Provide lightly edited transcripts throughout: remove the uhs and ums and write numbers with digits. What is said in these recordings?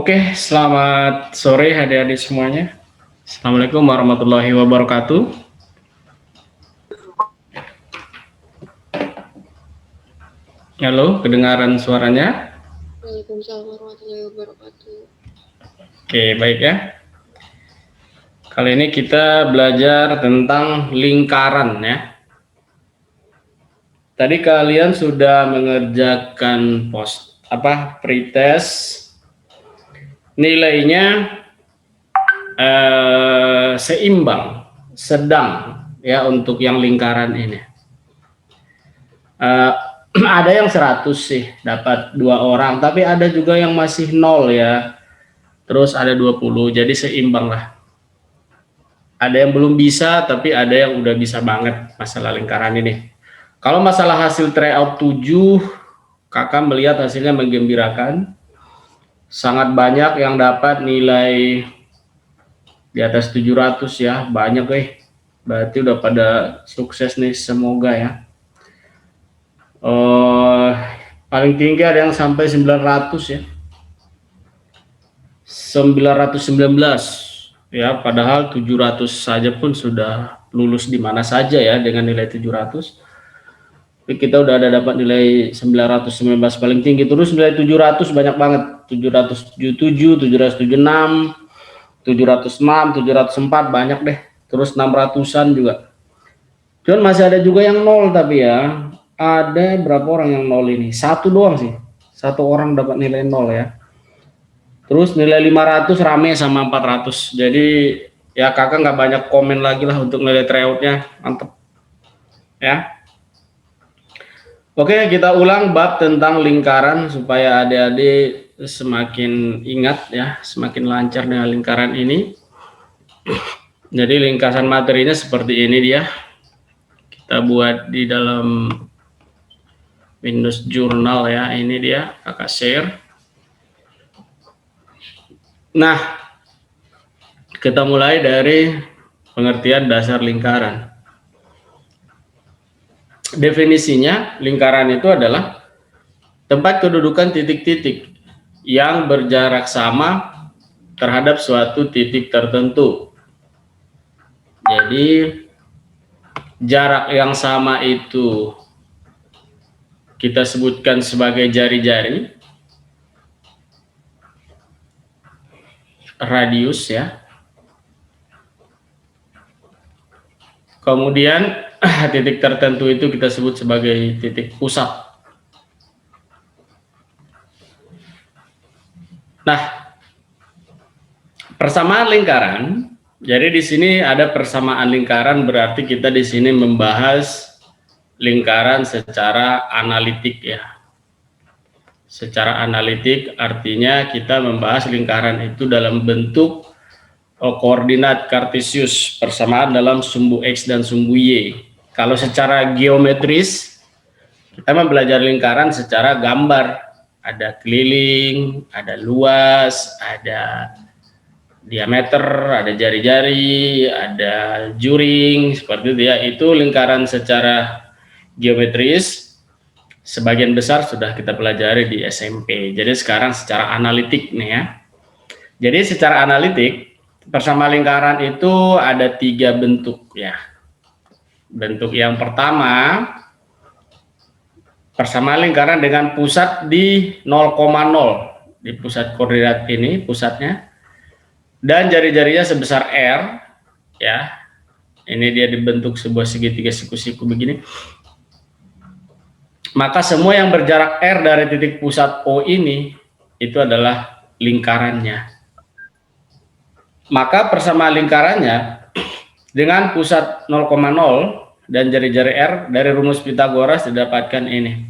Oke, selamat sore adik-adik semuanya. Assalamualaikum warahmatullahi wabarakatuh. Halo, kedengaran suaranya? Waalaikumsalam warahmatullahi wabarakatuh. Oke, baik ya. Kali ini kita belajar tentang lingkaran ya. Tadi kalian sudah mengerjakan pretest. Nilainya seimbang, sedang ya untuk yang lingkaran ini. Ada yang 100 sih, dapat 2 orang, tapi ada juga yang masih 0 ya. Terus ada 20, jadi seimbang lah. Ada yang belum bisa, tapi ada yang udah bisa banget masalah lingkaran ini. Kalau masalah hasil tryout 7, kakak melihat hasilnya menggembirakan. Sangat banyak yang dapat nilai di atas 700 ya, banyak Berarti udah pada sukses nih, semoga ya. Paling tinggi ada yang sampai 900 ya. 919 ya, padahal 700 saja pun sudah lulus di mana saja ya dengan nilai 700. Tapi kita udah ada dapat nilai 919 paling tinggi, terus nilai 700 banyak banget. 777, 776, 706, 704 banyak deh. Terus 600-an juga. Cuman masih ada juga yang 0 tapi ya. Ada berapa orang yang 0 ini? Satu doang sih. Satu orang dapat nilai 0 ya. Terus nilai 500 rame sama 400. Jadi ya kakak nggak banyak komen lagi lah untuk nilai tryoutnya. Mantep ya. Oke, kita ulang bab tentang lingkaran supaya adik-adik semakin ingat ya, semakin lancar dengan lingkaran ini. Jadi ringkasan materinya seperti ini dia. Kita buat di dalam Windows Journal ya, ini dia, kakak share. Nah, kita mulai dari pengertian dasar lingkaran. Definisinya, lingkaran itu adalah tempat kedudukan titik-titik yang berjarak sama terhadap suatu titik tertentu. Jadi, jarak yang sama itu kita sebutkan sebagai jari-jari, radius ya. Kemudian titik tertentu itu kita sebut sebagai titik pusat. Nah, persamaan lingkaran. Jadi di sini ada persamaan lingkaran, berarti kita di sini membahas lingkaran secara analitik ya. Secara analitik artinya kita membahas lingkaran itu dalam bentuk koordinat kartesius, persamaan dalam sumbu X dan sumbu Y. Kalau secara geometris, kita mempelajari lingkaran secara gambar. Ada keliling, ada luas, ada diameter, ada jari-jari, ada juring, seperti itu ya. Itu lingkaran secara geometris. Sebagian besar sudah kita pelajari di SMP. Jadi sekarang secara analitik nih ya. Jadi secara analitik, persamaan lingkaran itu ada 3 bentuk ya. Bentuk yang pertama, persamaan lingkaran dengan pusat di 0,0 di pusat koordinat ini, pusatnya, dan jari-jarinya sebesar R ya. Ini dia dibentuk sebuah segitiga siku-siku begini. Maka semua yang berjarak R dari titik pusat O ini itu adalah lingkarannya. Maka persamaan lingkarannya dengan pusat 0,0 dan jari-jari R dari rumus Pitagoras didapatkan ini.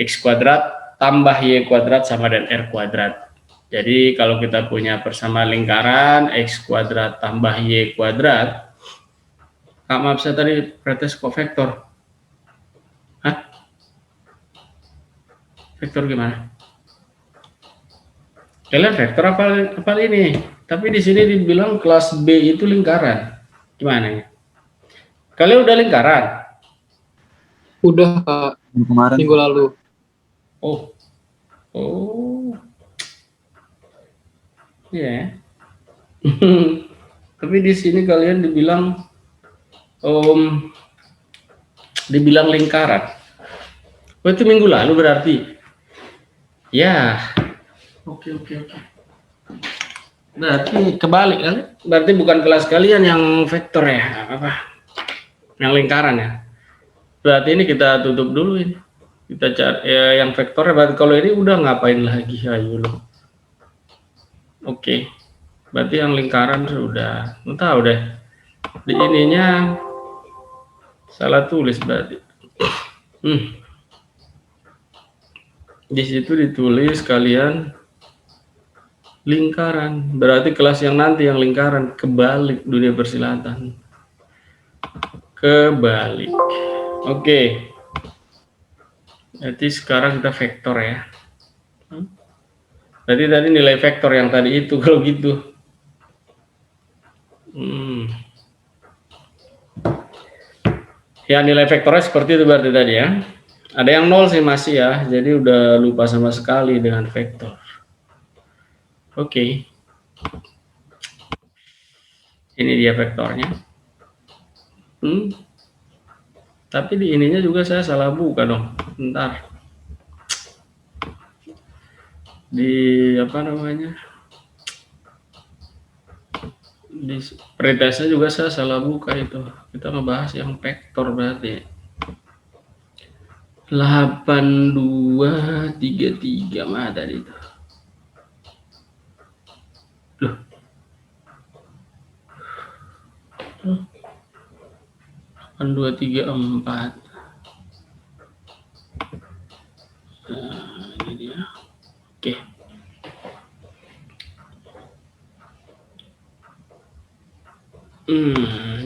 X kuadrat tambah Y kuadrat sama dengan R kuadrat. Jadi kalau kita punya persamaan lingkaran X kuadrat tambah Y kuadrat, maaf saya tadi pretest kok vektor. Hah? Vektor gimana? Kalian vektor apa ini? Tapi di sini dibilang kelas B itu lingkaran. Gimana ya? Kalian udah lingkaran? Udah Kak, kemarin minggu lalu. Oh. Ya. Tapi di sini kalian dibilang lingkaran. Oh, itu minggu lalu berarti. Ya. Oke. Berarti kebalik kali. Berarti bukan kelas kalian yang vektor ya, apa? Yang lingkaran ya. Berarti ini kita tutup dulu ini. Kita cari ya, yang vektornya. Berarti kalau ini udah ngapain lagi, ayo lo. Oke. Berarti yang lingkaran sudah. Entah udah. Di ininya salah tulis berarti. Di situ ditulis kalian lingkaran. Berarti kelas yang nanti yang lingkaran, kebalik dunia persilatan. Kebalik. Oke. Berarti sekarang kita vektor ya. Berarti tadi nilai vektor yang tadi itu kalau gitu. Ya nilai vektornya seperti itu berarti tadi ya. Ada yang 0 sih masih ya. Jadi udah lupa sama sekali dengan vektor. Oke. Ini dia vektornya. Tapi di ininya juga saya salah buka dong. Bentar. Di apa namanya? Di pretestnya juga saya salah buka itu. Kita ngebahas yang vektor berarti. 8233 mana tadi itu? Loh. 8234. Nah, ini dia. Oke.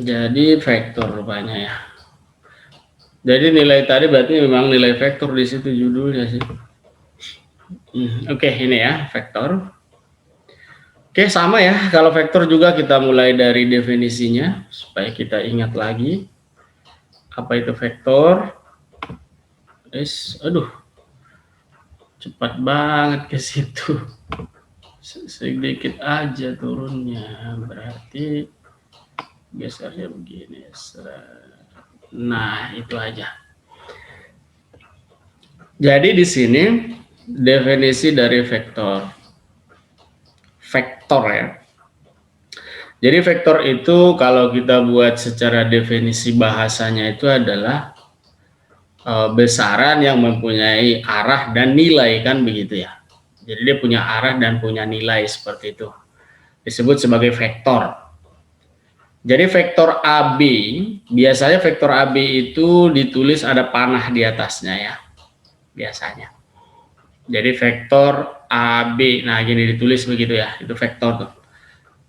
Jadi vektor rupanya ya. Jadi nilai tadi berarti memang nilai vektor di situ judulnya sih. Oke, ini ya vektor. Oke, sama ya. Kalau vektor juga kita mulai dari definisinya supaya kita ingat lagi apa itu vektor. Aduh, cepat banget ke situ. Sedikit aja turunnya, berarti gesernya begini. Nah, itu aja. Jadi di sini definisi dari vektor. Vektor ya. Jadi vektor itu kalau kita buat secara definisi bahasanya itu adalah besaran yang mempunyai arah dan nilai, kan begitu ya. Jadi dia punya arah dan punya nilai seperti itu. Disebut sebagai vektor. Jadi vektor AB, biasanya vektor AB itu ditulis ada panah di atasnya ya, biasanya. Jadi vektor AB, nah gini ditulis begitu ya, itu vektor tuh.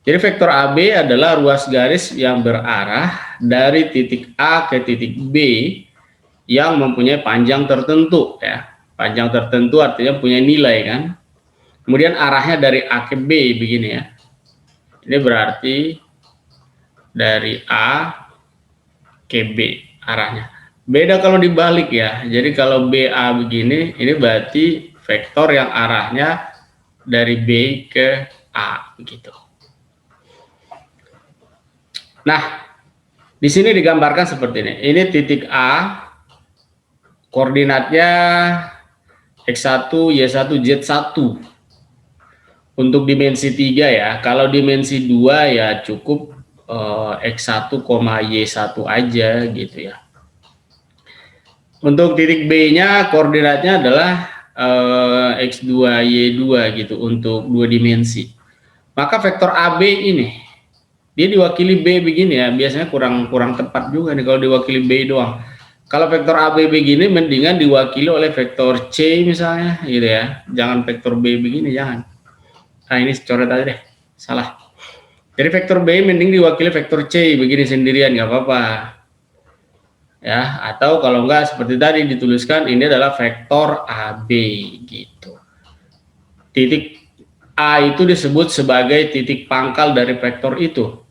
Jadi vektor AB adalah ruas garis yang berarah dari titik A ke titik B yang mempunyai panjang tertentu ya. Panjang tertentu artinya punya nilai kan. Kemudian arahnya dari A ke B begini ya. Ini berarti dari A ke B arahnya. Beda kalau dibalik ya. Jadi kalau BA begini, ini berarti vektor yang arahnya dari B ke A begitu. Nah, di sini digambarkan seperti ini. Ini titik A, koordinatnya X1, Y1, Z1. Untuk dimensi 3 ya. Kalau dimensi 2 ya cukup X1, Y1 aja gitu ya. Untuk titik B-nya koordinatnya adalah X2, Y2 gitu untuk 2 dimensi. Maka vektor AB ini dia diwakili B begini ya, biasanya kurang tepat juga nih kalau diwakili B doang. Kalau vektor AB begini mendingan diwakili oleh vektor C misalnya gitu ya. Jangan vektor B begini, jangan. Nah, ini coret aja deh. Salah. Jadi vektor B mending diwakili vektor C begini sendirian, nggak apa-apa. Ya, atau kalau enggak seperti tadi dituliskan ini adalah vektor AB gitu. Titik A itu disebut sebagai titik pangkal dari vektor itu.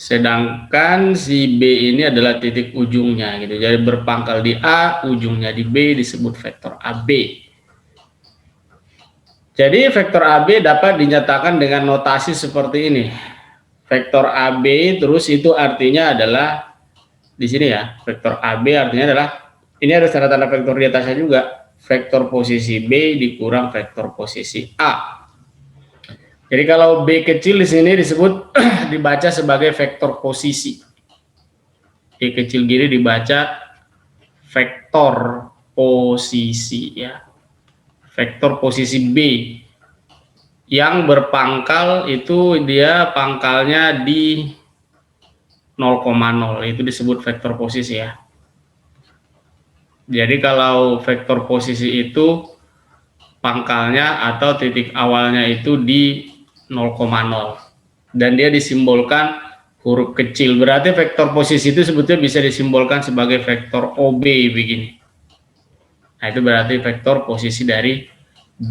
Sedangkan si B ini adalah titik ujungnya gitu. Jadi berpangkal di A, ujungnya di B disebut vektor AB. Jadi vektor AB dapat dinyatakan dengan notasi seperti ini. Vektor AB terus itu artinya adalah di sini ya. Vektor AB artinya adalah ini ada tanda-tanda vektor di atasnya juga. Vektor posisi B dikurang vektor posisi A. Jadi kalau B kecil di sini disebut dibaca sebagai vektor posisi. B kecil gini dibaca vektor posisi ya. Vektor posisi B yang berpangkal itu dia pangkalnya di 0,0, itu disebut vektor posisi ya. Jadi kalau vektor posisi itu pangkalnya atau titik awalnya itu di 0,0 dan dia disimbolkan huruf kecil, berarti vektor posisi itu sebetulnya bisa disimbolkan sebagai vektor OB begini. Nah itu berarti vektor posisi dari B.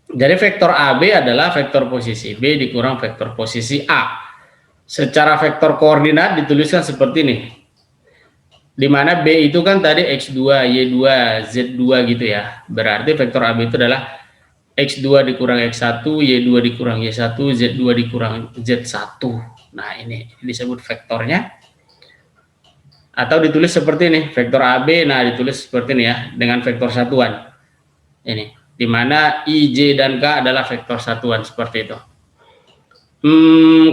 Jadi vektor AB adalah vektor posisi B dikurang vektor posisi A. Secara vektor koordinat dituliskan seperti ini. Di mana B itu kan tadi X2, Y2, Z2 gitu ya. Berarti vektor AB itu adalah X2 dikurang X1, Y2 dikurang Y1, Z2 dikurang Z1. Nah ini disebut vektornya. Atau ditulis seperti ini, vektor AB, nah ditulis seperti ini ya, dengan vektor satuan. Ini, di mana I, J, dan K adalah vektor satuan, seperti itu.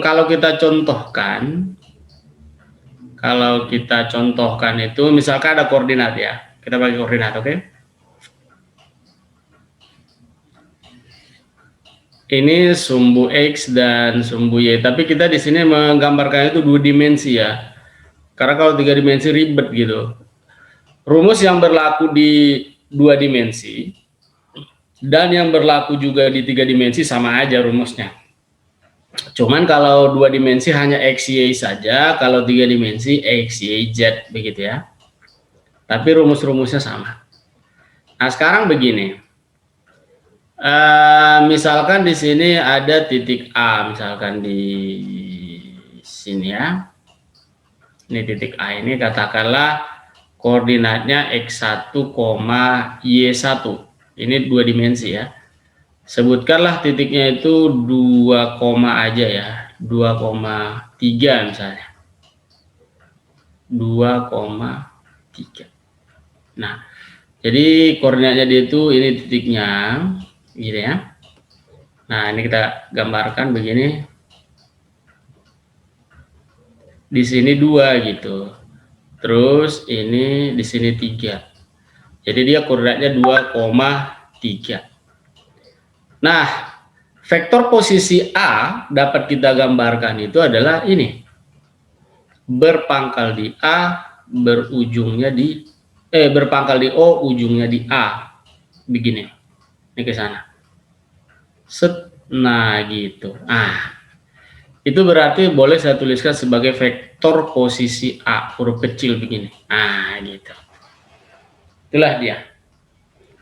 Kalau kita contohkan itu, misalkan ada koordinat ya, kita bagi koordinat, oke? Ini sumbu X dan sumbu Y, tapi kita di sini menggambarkan itu 2 dimensi ya. Karena kalau 3 dimensi ribet gitu. Rumus yang berlaku di 2 dimensi dan yang berlaku juga di 3 dimensi sama aja rumusnya. Cuman kalau 2 dimensi hanya X, Y saja, kalau 3 dimensi X, Y, Z begitu ya. Tapi rumus-rumusnya sama. Nah sekarang begini. Misalkan di sini ada titik A, misalkan di sini ya. Ini titik A ini katakanlah koordinatnya X1, Y1. Ini 2 dimensi ya. Sebutkanlah titiknya itu 2, aja ya. 2,3 misalnya. 2,3. Nah, jadi koordinatnya dia itu ini titiknya gitu ya. Nah, ini kita gambarkan begini. Di sini 2 gitu. Terus ini di sini 3. Jadi dia koordinatnya 2,3. Nah, vektor posisi A dapat kita gambarkan itu adalah ini. Berpangkal di A, berujungnya di berpangkal di O, ujungnya di A. Begini. Ini ke sana. Set. Nah, gitu. Itu berarti boleh saya tuliskan sebagai vektor posisi A, huruf kecil begini. Gitu. Itulah dia.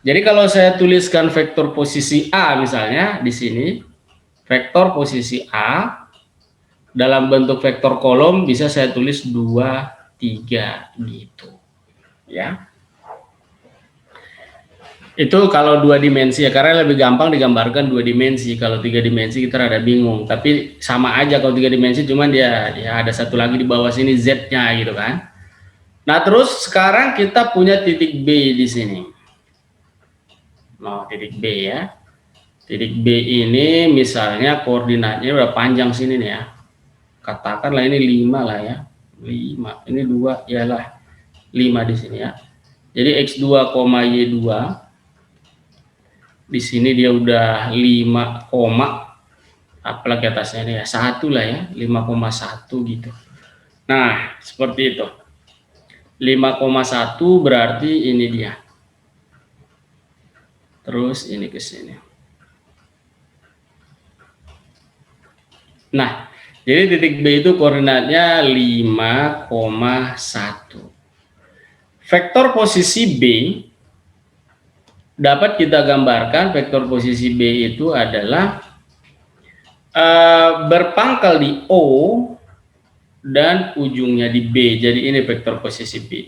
Jadi kalau saya tuliskan vektor posisi A misalnya di sini, vektor posisi A dalam bentuk vektor kolom bisa saya tulis 2, 3 gitu. Ya. Itu kalau 2 dimensi ya, karena lebih gampang digambarkan 2 dimensi. Kalau 3 dimensi kita rada bingung, tapi sama aja kalau 3 dimensi, cuman dia ya ada satu lagi di bawah sini Z-nya gitu kan. Nah, terus sekarang kita punya titik B di sini. Nah, titik B ya. Titik B ini misalnya koordinatnya udah panjang sini nih ya. Katakanlah ini 5 lah ya. 5. Ini 2 ialah 5 di sini ya. Jadi X2, Y2 di sini dia udah 5, apalagi atasnya ini ya 1 lah ya, 5,1 gitu. Nah seperti itu, 5,1 berarti ini dia. Terus ini ke sini. Nah jadi titik B itu koordinatnya 5,1. Vektor posisi B dapat kita gambarkan, vektor posisi B itu adalah berpangkal di O dan ujungnya di B. Jadi ini vektor posisi B.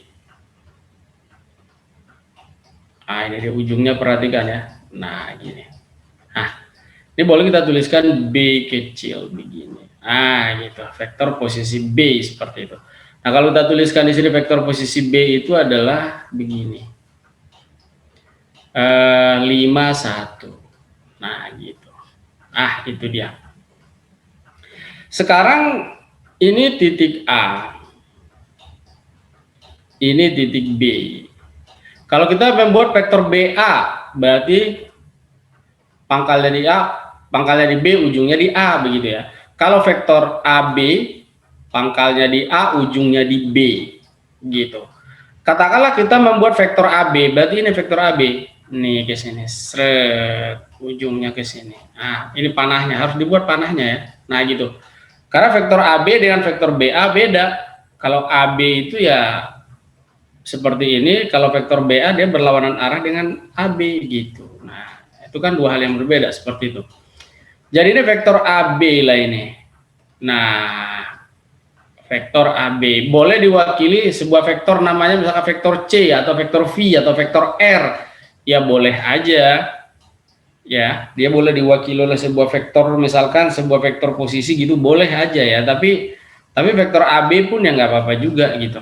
Ini dia ujungnya, perhatikan ya. Nah gini. Nah, ini boleh kita tuliskan B kecil begini. Gitu, vektor posisi B seperti itu. Nah, kalau kita tuliskan di sini vektor posisi B itu adalah begini. 5, 1. Nah, gitu. Itu dia. Sekarang ini titik A. Ini titik B. Kalau kita membuat vektor BA, berarti pangkalnya di A, pangkalnya di B, ujungnya di A, begitu ya. Kalau vektor AB, pangkalnya di A, ujungnya di B, gitu. Katakanlah kita membuat vektor AB, berarti ini vektor AB, nih ke sini, seret, ujungnya ke sini. Nah, ini panahnya, harus dibuat panahnya ya. Nah, gitu. Karena vektor AB dengan vektor BA beda. Kalau AB itu ya seperti ini, kalau vektor BA dia berlawanan arah dengan AB gitu. Nah, itu kan dua hal yang berbeda seperti itu. Jadi ini vektor AB lah ini. Nah, vektor AB boleh diwakili sebuah vektor namanya misalkan vektor C atau vektor V atau vektor R. Ya boleh aja. Ya, dia boleh diwakili oleh sebuah vektor, misalkan sebuah vektor posisi gitu boleh aja ya. Tapi vektor AB pun ya nggak apa-apa juga gitu.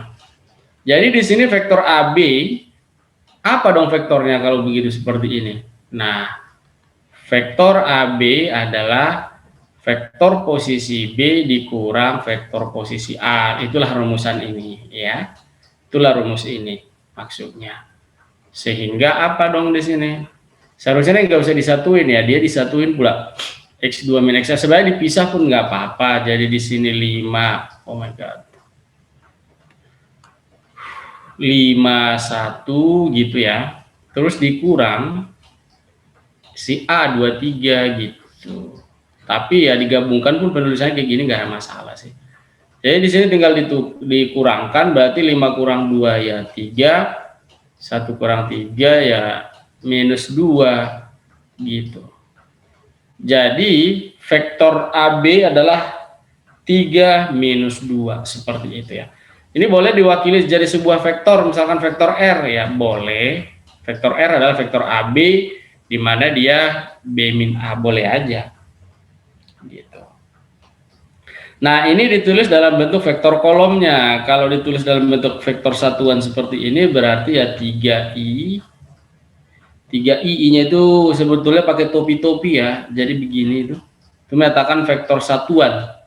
Jadi di sini vektor AB, apa dong vektornya kalau begitu seperti ini? Nah, vektor AB adalah vektor posisi B dikurang vektor posisi A. Itulah rumusan ini ya. Itulah rumus ini maksudnya. Sehingga apa dong di sini? Seharusnya nggak usah disatuin ya, dia disatuin pula. X2 min X1 sebenarnya dipisah pun nggak apa-apa. Jadi di sini 5. Oh my god. 51 gitu ya, terus dikurang si A 23 gitu. Tapi ya digabungkan pun penulisannya kayak gini nggak ada masalah sih. Jadi di sini tinggal dikurangkan, berarti 5 kurang 2 ya 3, 1 kurang 3 ya minus 2 gitu. Jadi vektor AB adalah 3 minus 2 seperti itu ya. Ini boleh diwakili jadi sebuah vektor, misalkan vektor R ya, boleh. Vektor R adalah vektor AB, di mana dia B min A, boleh aja. Gitu. Nah, ini ditulis dalam bentuk vektor kolomnya. Kalau ditulis dalam bentuk vektor satuan seperti ini, berarti ya 3i. 3i, I-nya itu sebetulnya pakai topi-topi ya, jadi begini itu. Itu menyatakan vektor satuan.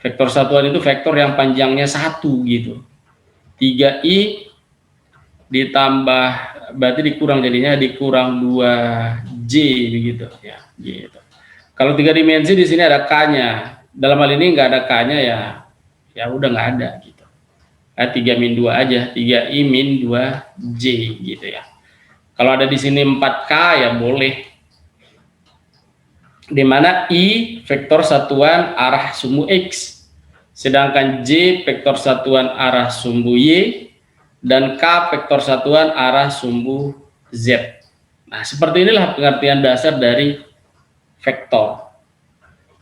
Vektor satuan itu vektor yang panjangnya 1 gitu. 3i ditambah, berarti dikurang, jadinya dikurang 2j begitu ya, gitu. Kalau 3 dimensi di sini ada k-nya. Dalam hal ini nggak ada k-nya ya udah nggak ada gitu. 3 min 2 aja, 3i min 2j gitu ya. Kalau ada di sini 4k ya boleh. Dimana I vektor satuan arah sumbu X, sedangkan J vektor satuan arah sumbu Y, dan K vektor satuan arah sumbu Z. Nah, seperti inilah pengertian dasar dari vektor.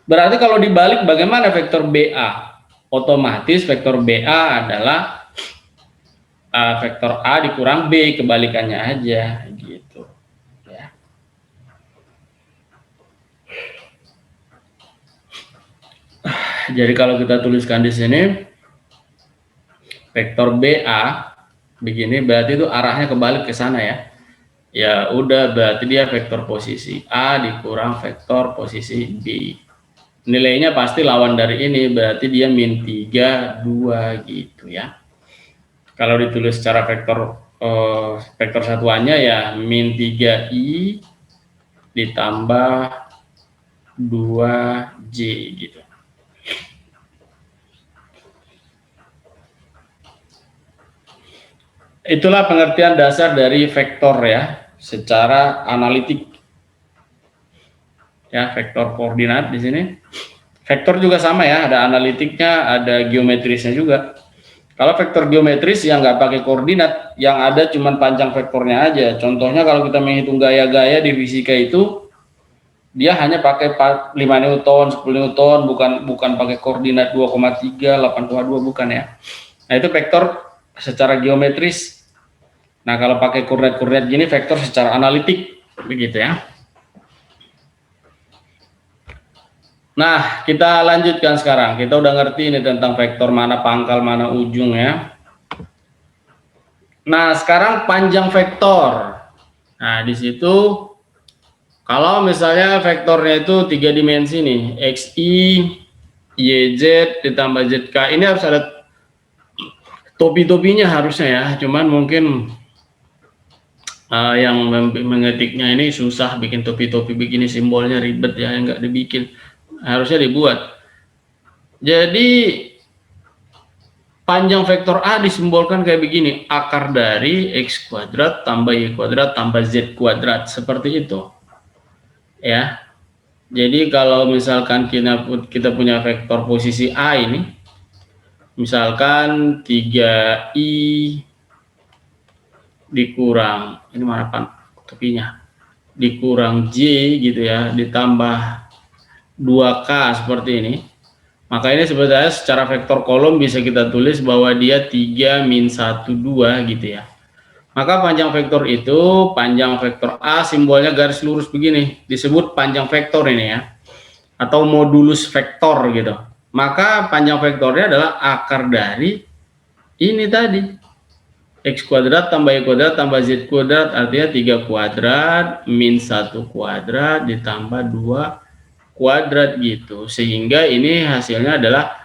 Berarti kalau dibalik bagaimana vektor BA? Otomatis vektor BA adalah vektor A dikurang B, kebalikannya aja gitu. Jadi kalau kita tuliskan di sini vektor BA begini, berarti itu arahnya kebalik ke sana ya. Ya udah, berarti dia vektor posisi A dikurang vektor posisi B. Nilainya pasti lawan dari ini, berarti dia min 3, 2 gitu ya. Kalau ditulis secara vektor satuannya ya min 3i ditambah 2j gitu. Itulah pengertian dasar dari vektor ya, secara analitik. Ya, vektor koordinat di sini. Vektor juga sama ya, ada analitiknya, ada geometrisnya juga. Kalau vektor geometris yang nggak pakai koordinat, yang ada cuman panjang vektornya aja. Contohnya kalau kita menghitung gaya-gaya di fisika itu, dia hanya pakai 5 Newton, 10 Newton, bukan pakai koordinat 2,3, 8,2, bukan ya. Nah, itu vektor secara geometris. Nah, kalau pakai koordinat-koordinat gini vektor secara analitik begitu ya. Nah, kita lanjutkan sekarang. Kita udah ngerti ini tentang vektor mana pangkal, mana ujung ya. Nah, sekarang panjang vektor. Nah, di situ kalau misalnya vektornya itu 3 dimensi nih, XY, YZ ditambah ZK. Ini harus ada topi-topinya harusnya ya. Cuman mungkin yang mengetiknya ini susah, bikin topi-topi begini simbolnya ribet ya, nggak dibikin, harusnya dibuat. Jadi panjang vektor A disimbolkan kayak begini, akar dari X kuadrat tambah Y kuadrat tambah Z kuadrat, seperti itu ya. Jadi kalau misalkan kita punya vektor posisi A ini, misalkan 3I dikurang, ini mana topinya, dikurang J gitu ya, ditambah 2K seperti ini, maka ini sebenarnya secara vektor kolom bisa kita tulis bahwa dia 3 min 1 2 gitu ya. Maka panjang vektor itu, panjang vektor A simbolnya garis lurus begini, disebut panjang vektor ini ya, atau modulus vektor gitu. Maka panjang vektornya adalah akar dari ini tadi, X kuadrat tambah Y kuadrat tambah Z kuadrat, artinya 3 kuadrat min 1 kuadrat ditambah 2 kuadrat gitu. Sehingga ini hasilnya adalah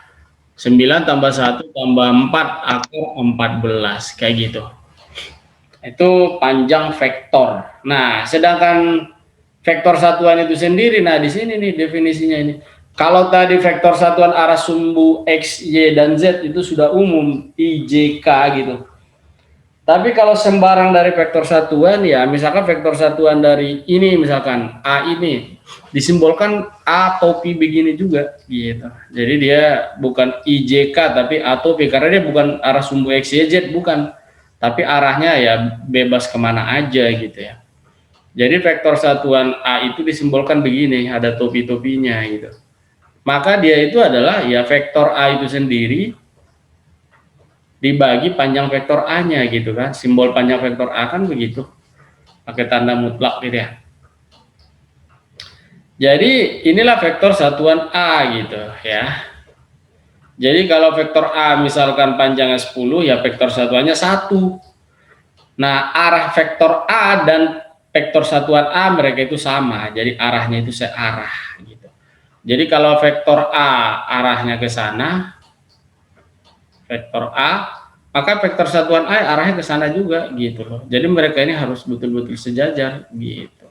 9 tambah 1 tambah 4 akar 14 kayak gitu. Itu panjang vektor. Nah, sedangkan vektor satuan itu sendiri, nah di sini nih definisinya ini. Kalau tadi vektor satuan arah sumbu X, Y, dan Z itu sudah umum, I, J, K gitu. Tapi kalau sembarang dari vektor satuan ya, misalkan vektor satuan dari ini misalkan A ini disimbolkan A topi begini juga gitu. Jadi dia bukan IJK tapi A topi, karena dia bukan arah sumbu X, Y, Z, bukan. Tapi arahnya ya bebas kemana aja gitu ya. Jadi vektor satuan A itu disimbolkan begini, ada topi-topinya gitu. Maka dia itu adalah ya vektor A itu sendiri dibagi panjang vektor A-nya gitu kan. Simbol panjang vektor A kan begitu, pakai tanda mutlak gitu ya. Jadi inilah vektor satuan A gitu ya. Jadi kalau vektor A misalkan panjangnya 10, ya vektor satuannya 1. Nah, arah vektor A dan vektor satuan A mereka itu sama, jadi arahnya itu searah gitu. Jadi kalau vektor A arahnya ke sana, vektor A, maka vektor satuan A arahnya ke sana juga gitu loh. Jadi mereka ini harus betul-betul sejajar gitu.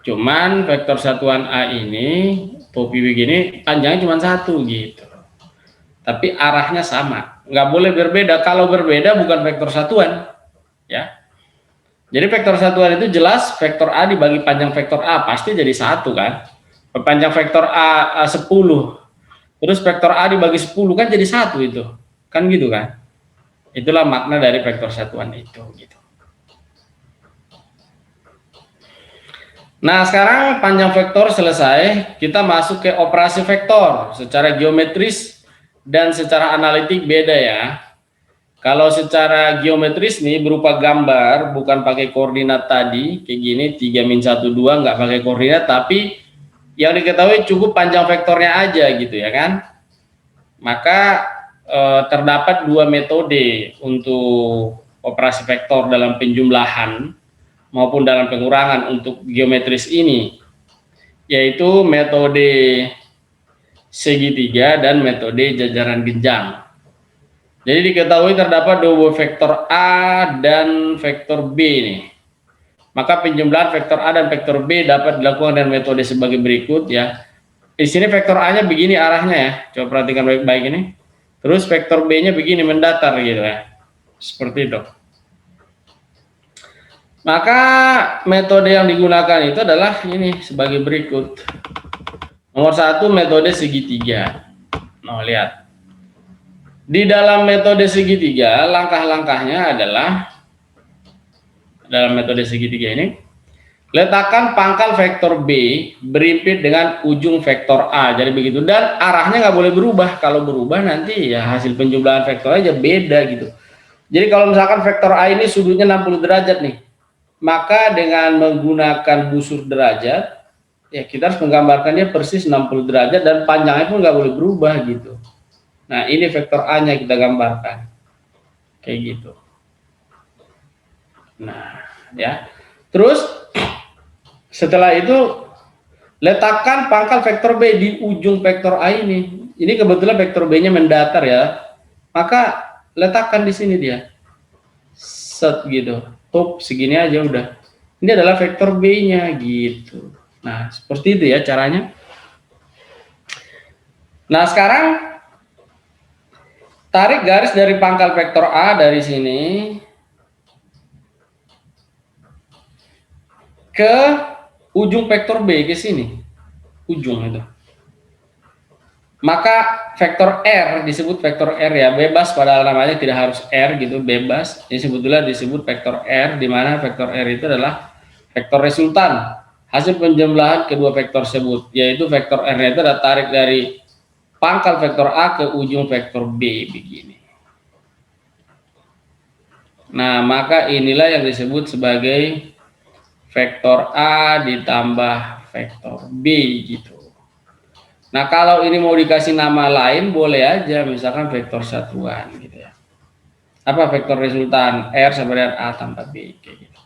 Cuman vektor satuan A ini topi begini panjangnya cuma 1 gitu. Tapi arahnya sama, nggak boleh berbeda. Kalau berbeda bukan vektor satuan ya. Jadi vektor satuan itu jelas vektor A dibagi panjang vektor A pasti jadi 1 kan. Panjang vektor A 10, terus vektor A dibagi 10 kan jadi 1 itu. Kan gitu kan. Itulah makna dari vektor satuan itu gitu. Nah, sekarang panjang vektor selesai, kita masuk ke operasi vektor. Secara geometris dan secara analitik beda ya. Kalau secara geometris nih berupa gambar, bukan pakai koordinat tadi, kayak gini 3 min 1 2 nggak pakai koordinat, tapi yang diketahui cukup panjang vektornya aja gitu ya kan. Maka terdapat 2 metode untuk operasi vektor dalam penjumlahan maupun dalam pengurangan untuk geometris ini, yaitu metode segitiga dan metode jajaran genjang. Jadi diketahui terdapat 2 vektor A dan vektor B nih. Maka penjumlahan vektor A dan vektor B dapat dilakukan dengan metode sebagai berikut ya. Di sini vektor A-nya begini arahnya ya. Coba perhatikan baik-baik ini. Terus vektor B-nya begini mendatar gitu ya. Seperti itu. Maka metode yang digunakan itu adalah ini sebagai berikut. Nomor 1 metode segitiga. Nah, lihat. Di dalam metode segitiga, langkah-langkahnya adalah dalam metode segitiga ini, letakkan pangkal vektor B berimpit dengan ujung vektor A. Jadi begitu, dan arahnya nggak boleh berubah. Kalau berubah nanti ya hasil penjumlahan vektor aja beda gitu. Jadi kalau misalkan vektor A ini sudutnya 60 derajat nih, maka dengan menggunakan busur derajat, ya kita harus menggambarkannya persis 60 derajat dan panjangnya pun nggak boleh berubah gitu. Nah, ini vektor A-nya kita gambarkan. Kayak gitu. Nah, ya. Terus setelah itu letakkan pangkal vektor B di ujung vektor A ini. Ini kebetulan vektor B-nya mendatar ya. Maka letakkan di sini dia. Set gitu. Hop, segini aja udah. Ini adalah vektor B-nya gitu. Nah, seperti itu ya caranya. Nah, sekarang tarik garis dari pangkal vektor A dari sini ke ujung vektor B ke sini. Ujung itu. Maka vektor R disebut vektor R ya, bebas padahal namanya tidak harus R gitu, bebas. Ini sebetulnya disebut vektor R, di mana vektor R itu adalah vektor resultan hasil penjumlahan kedua vektor tersebut, yaitu vektor R itu adalah tarik dari pangkal vektor A ke ujung vektor B begini. Nah, maka inilah yang disebut sebagai vektor A ditambah vektor B gitu. Nah, kalau ini mau dikasih nama lain boleh aja, misalkan vektor satuan gitu ya. Apa vektor resultan? R sama dengan A tambah B kayak gitu.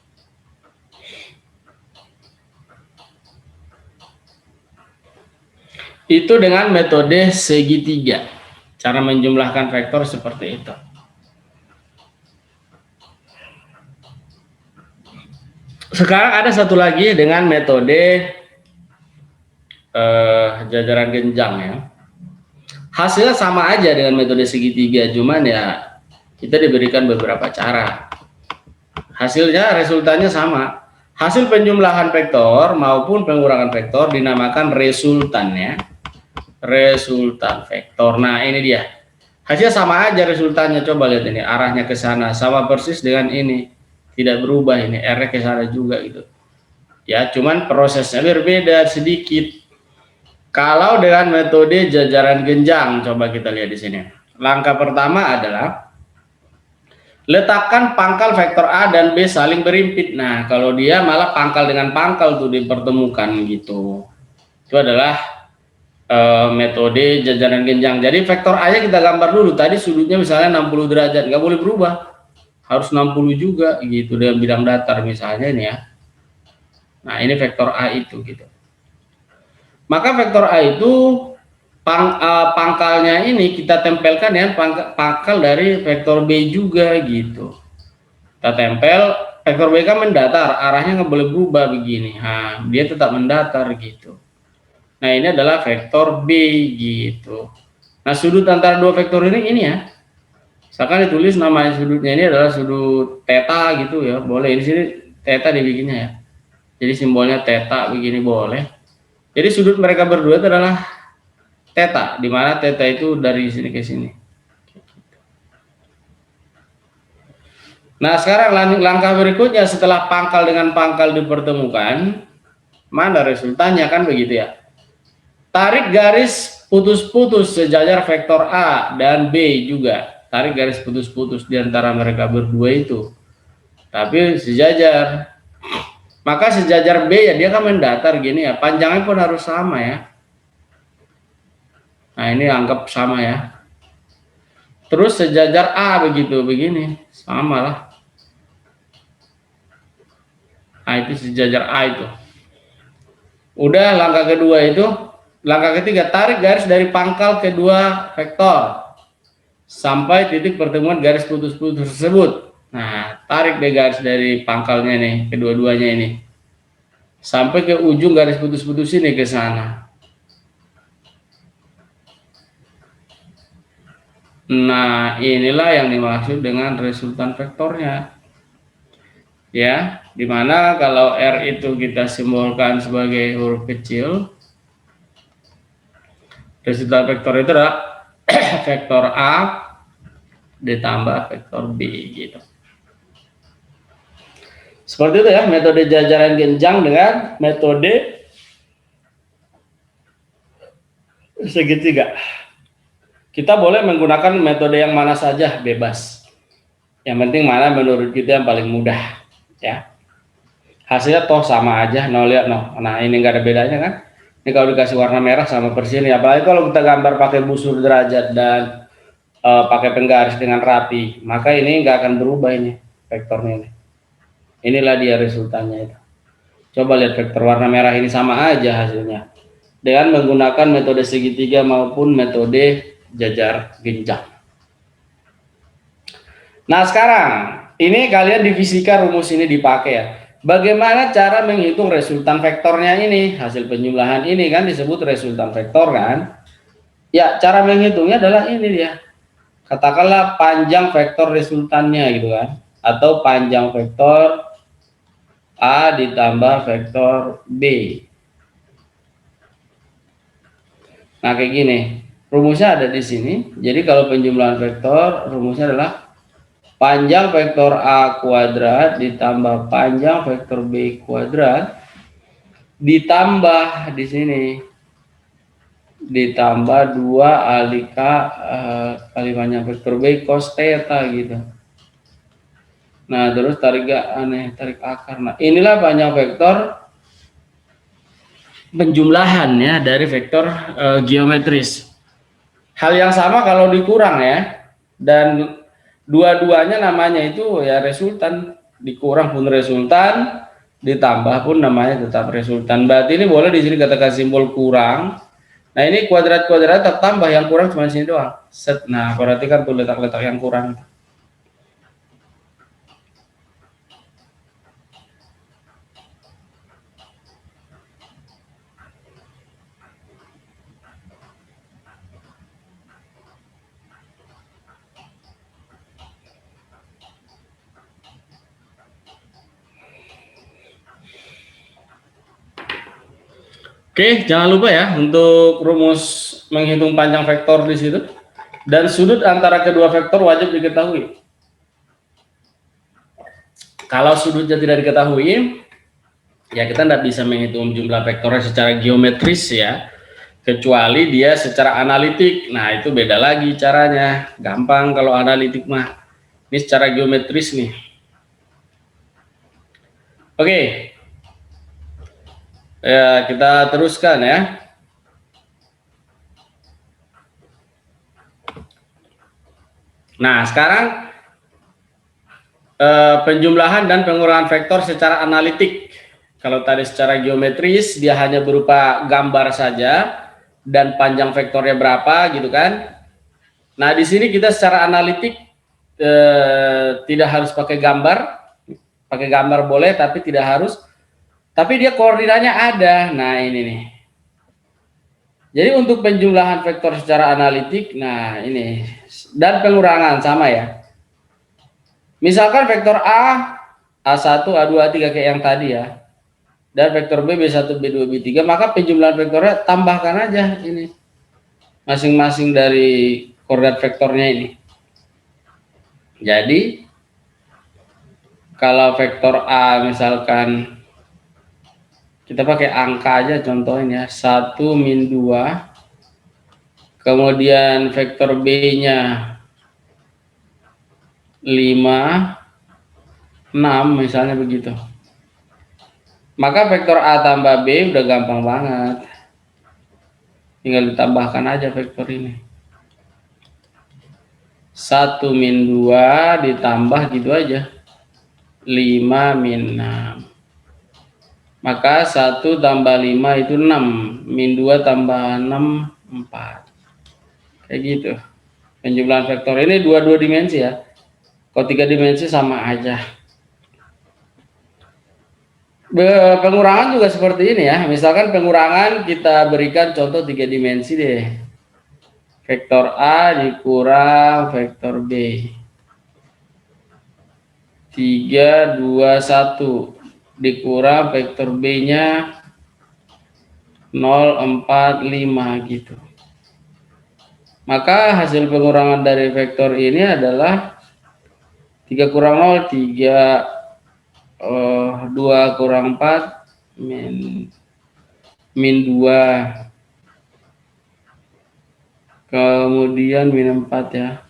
Itu dengan metode segitiga. Cara menjumlahkan vektor seperti itu. Sekarang ada satu lagi dengan metode jajaran genjang ya. Hasilnya sama aja dengan metode segitiga, cuman ya kita diberikan beberapa cara. Hasilnya, resultannya sama. Hasil penjumlahan vektor maupun pengurangan vektor dinamakan resultan ya. Resultan vektor. Nah, ini dia. Hasilnya sama aja resultannya. Coba lihat ini, arahnya ke sana. Sama persis dengan ini. Tidak berubah ini, R-nya ke sana juga gitu. Ya, cuman prosesnya berbeda sedikit. Kalau dengan metode jajaran genjang, coba kita lihat di sini. Langkah pertama adalah letakkan pangkal vektor A dan B saling berimpit. Nah, kalau dia malah pangkal dengan pangkal tuh dipertemukan gitu. Itu adalah metode jajaran genjang. Jadi vektor A-nya kita gambar dulu. Tadi sudutnya misalnya 60 derajat, nggak boleh berubah. Harus 60 juga gitu dengan bidang datar misalnya ini ya. Nah, ini vektor A itu gitu. Maka vektor A itu pangkalnya ini kita tempelkan dengan pangkal dari vektor B juga gitu. Kita tempel, vektor B kan mendatar, arahnya nggak boleh berubah begini. Nah, dia tetap mendatar gitu. Nah, ini adalah vektor B gitu. Nah, sudut antara dua vektor ini ya. Misalkan ditulis nama sudutnya ini adalah sudut theta gitu ya. Boleh di sini theta dibikinnya ya. Jadi simbolnya theta begini boleh. Jadi sudut mereka berdua itu adalah theta, di mana theta itu dari sini ke sini. Nah, sekarang langkah berikutnya setelah pangkal dengan pangkal dipertemukan, mana resultannya kan begitu ya. Tarik garis putus-putus sejajar vektor A dan B juga. Tarik garis putus-putus di antara mereka berdua itu. Tapi sejajar. Maka sejajar B ya dia kan mendatar gini ya, panjangnya pun harus sama ya. Nah, ini anggap sama ya. Terus sejajar A begitu, begini, sama lah. Nah, itu sejajar A itu. Udah langkah kedua itu, langkah ketiga tarik garis dari pangkal kedua vektor sampai titik pertemuan garis putus-putus tersebut. Nah, tarik deh garis dari pangkalnya nih, kedua-duanya ini. Sampai ke ujung garis putus-putus ini ke sana. Nah, inilah yang dimaksud dengan resultan vektornya. Ya, dimana kalau R itu kita simbolkan sebagai huruf kecil, resultan vektor itu adalah vektor A ditambah vektor B gitu. Seperti itu ya metode jajaran genjang dengan metode segitiga. Kita boleh menggunakan metode yang mana saja, bebas. Yang penting mana menurut kita yang paling mudah ya. hasilnya toh sama aja, lihat nah ini nggak ada bedanya kan. Ini kalau dikasih warna merah sama persis ini, apalagi kalau kita gambar pakai busur derajat dan pakai penggaris dengan rapi, maka ini nggak akan berubah ini vektornya ini. Inilah dia resultannya itu. Coba lihat vektor warna merah ini sama aja hasilnya dengan menggunakan metode segitiga maupun metode jajar genjang. Nah sekarang ini kalian di fisika rumus ini dipakai ya. Bagaimana cara menghitung resultan vektornya ini? Hasil penjumlahan ini kan disebut resultan vektor kan? Ya, cara menghitungnya adalah ini dia. Katakanlah panjang vektor resultannya gitu kan. Atau panjang vektor A ditambah vektor B. Nah, kayak gini. Rumusnya ada di sini. Jadi kalau penjumlahan vektor, rumusnya adalah panjang vektor A kuadrat ditambah panjang vektor B kuadrat ditambah di sini ditambah 2 kali K kali panjang vektor B cos theta gitu. Nah, terus tarik akar. Nah, inilah panjang vektor penjumlahan ya dari vektor geometris. Hal yang sama kalau dikurang ya. Dan dua-duanya namanya itu ya resultan, dikurang pun resultan, ditambah pun namanya tetap resultan. Berarti ini boleh di sini katakan simbol kurang. Nah, ini kuadrat-kuadrat tetap tambah, yang kurang cuma sini doang. Set. Nah, berarti kan tuh letak-letak yang kurang. Oke, jangan lupa ya untuk rumus menghitung panjang vektor di situ. Dan sudut antara kedua vektor wajib diketahui. Kalau sudutnya tidak diketahui, ya kita tidak bisa menghitung jumlah vektornya secara geometris ya, kecuali dia secara analitik. Nah, itu beda lagi caranya. Gampang kalau analitik mah. Ini secara geometris nih. Oke. Ya, kita teruskan ya. Nah, sekarang penjumlahan dan pengurangan vektor secara analitik. Kalau tadi secara geometris dia hanya berupa gambar saja dan panjang vektornya berapa gitu kan. Nah, di sini kita secara analitik tidak harus pakai gambar. Pakai gambar boleh tapi tidak harus. Tapi dia koordinatnya ada. Nah, ini nih. Jadi untuk penjumlahan vektor secara analitik, nah ini, dan pengurangan sama ya. Misalkan vektor A, A1, A2, A3 kayak yang tadi ya. Dan vektor B, B1, B2, B3, maka penjumlahan vektornya tambahkan aja ini. Masing-masing dari koordinat vektornya ini. Jadi, kalau vektor A misalkan kita pakai angka aja contohnya 1 min 2, kemudian vektor B-nya 5, 6 misalnya begitu. Maka vektor A tambah B udah gampang banget. Tinggal ditambahkan aja vektor ini. 1 min 2 ditambah gitu aja. 5 min 6. Maka 1 tambah 5 itu 6. Min 2 tambah 6, 4. Kayak gitu. Penjumlahan vektor ini dua dimensi ya. Kalau 3 dimensi sama aja. Pengurangan juga seperti ini ya. Misalkan pengurangan kita berikan contoh 3 dimensi deh. Vektor A dikurang vektor B. 3, 2, 1 dikurang vektor B-nya 0, 4, 5 gitu. Maka hasil pengurangan dari vektor ini adalah 3 kurang 0, 3, 2 kurang 4, min 2. Kemudian min 4 ya.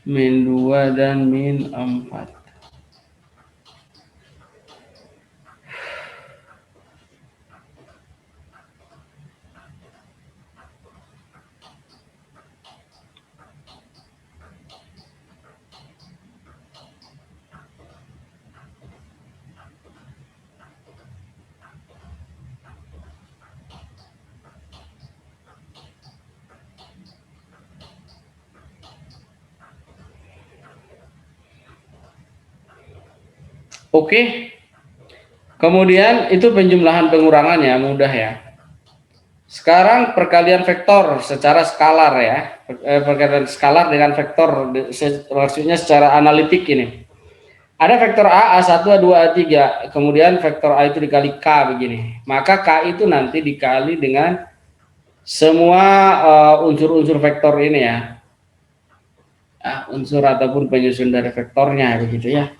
Min 2 dan min 4. Oke. Kemudian itu penjumlahan pengurangan ya, mudah ya. Sekarang perkalian vektor secara skalar ya. Perkalian skalar dengan vektor, maksudnya secara analitik ini. Ada vektor A, A1, A2, A3, kemudian vektor A itu dikali K begini. Maka K itu nanti dikali dengan semua unsur-unsur vektor ini ya. Unsur ataupun penyusun dari vektornya begitu ya.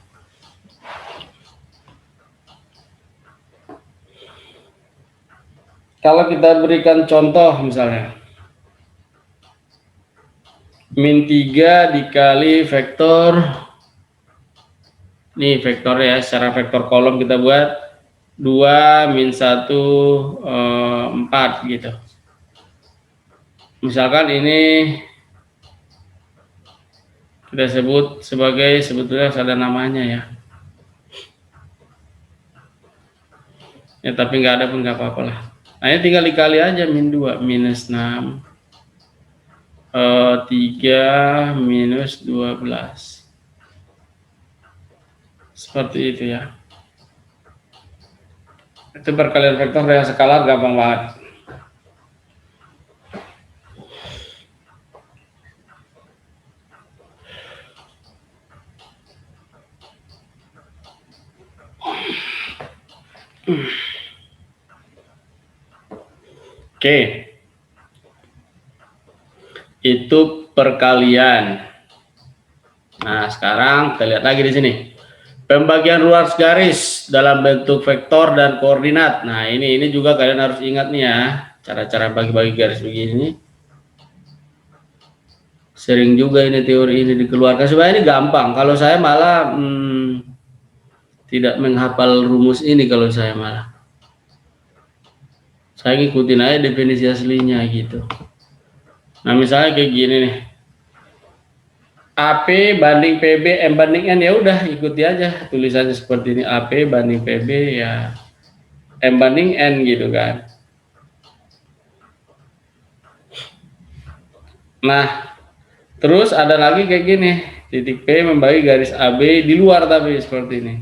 Kalau kita berikan contoh misalnya min 3 dikali vektor, nih vektor ya, secara vektor kolom kita buat 2 min 1 4 gitu. Misalkan ini kita sebut sebagai, sebetulnya ada namanya ya. Ya tapi nggak ada pun nggak apa-apa lah. Nah ini tinggal dikali aja min 2 minus 6 3 minus 12 seperti itu ya. Itu perkalian vektor yang skalar gampang banget. Oke. Itu perkalian. Nah, sekarang kita lihat lagi di sini. Pembagian luas garis dalam bentuk vektor dan koordinat. Nah, ini juga kalian harus ingat nih ya, cara-cara bagi-bagi garis begini. Sering juga ini teori ini dikeluarkan. Sebenarnya ini gampang. Kalau saya malah tidak menghafal rumus ini kalau saya malah. Saya ngikutin aja definisi aslinya gitu. Nah, misalnya kayak gini nih. AP banding PB M banding N, ya udah ikuti aja tulisannya seperti ini, AP banding PB ya M banding N gitu kan. Nah, terus ada lagi kayak gini, titik P membagi garis AB di luar tapi seperti ini.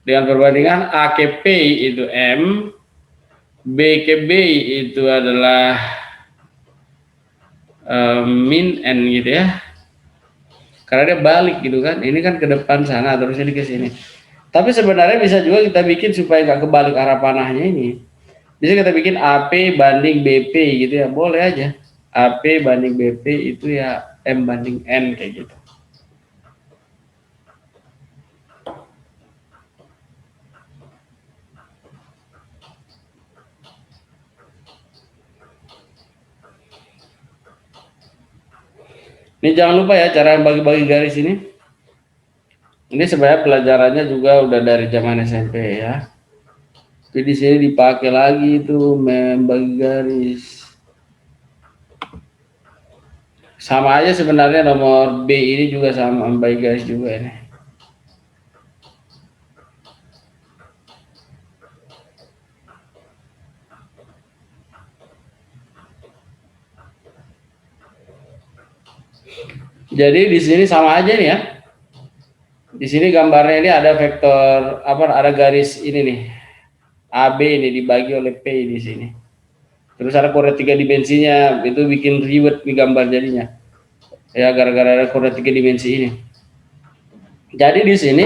Dengan perbandingan A ke P itu M, B ke B itu adalah min N gitu ya. Karena dia balik gitu kan, ini kan ke depan sana, terus ini ke sini. Tapi sebenarnya bisa juga kita bikin supaya nggak kebalik arah panahnya ini. Bisa kita bikin AP banding BP gitu ya, boleh aja. AP banding BP itu ya M banding N kayak gitu. Ini jangan lupa ya cara bagi-bagi garis ini. Ini sebenarnya pelajarannya juga udah dari zaman SMP ya. Jadi di sini dipakai lagi itu membagi garis. Sama aja sebenarnya nomor B ini juga sama membagi garis juga ini. Jadi di sini sama aja nih ya. Di sini gambarnya ini ada vektor apa? Ada garis ini nih. AB ini dibagi oleh P di sini. Terus ada koordinat 3 dimensinya, itu bikin ribet di gambar jadinya. Ya gara-gara ada koordinat 3 dimensi ini. Jadi di sini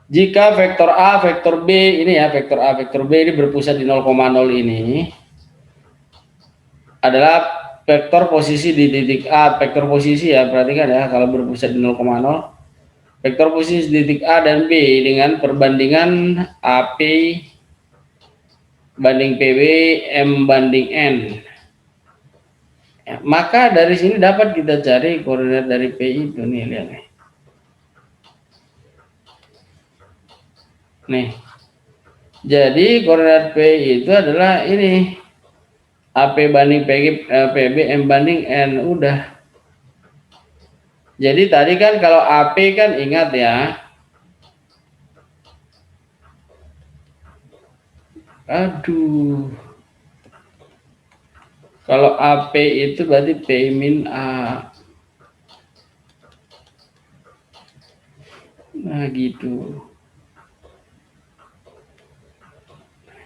jika vektor A, vektor B ini ya, vektor A, vektor B ini berpusat di 0,0 ini adalah vektor posisi di titik A, vektor posisi ya, perhatikan ya kalau berpusat di 0,0. Vektor posisi di titik A dan B dengan perbandingan AP banding PB M banding N. Ya, maka dari sini dapat kita cari koordinat dari P itu nih, lihat nih. Nih. Jadi koordinat P itu adalah ini. AP banding PB M banding N, udah. Jadi tadi kan kalau AP kan ingat ya. Aduh. Kalau AP itu berarti P min A. Nah gitu.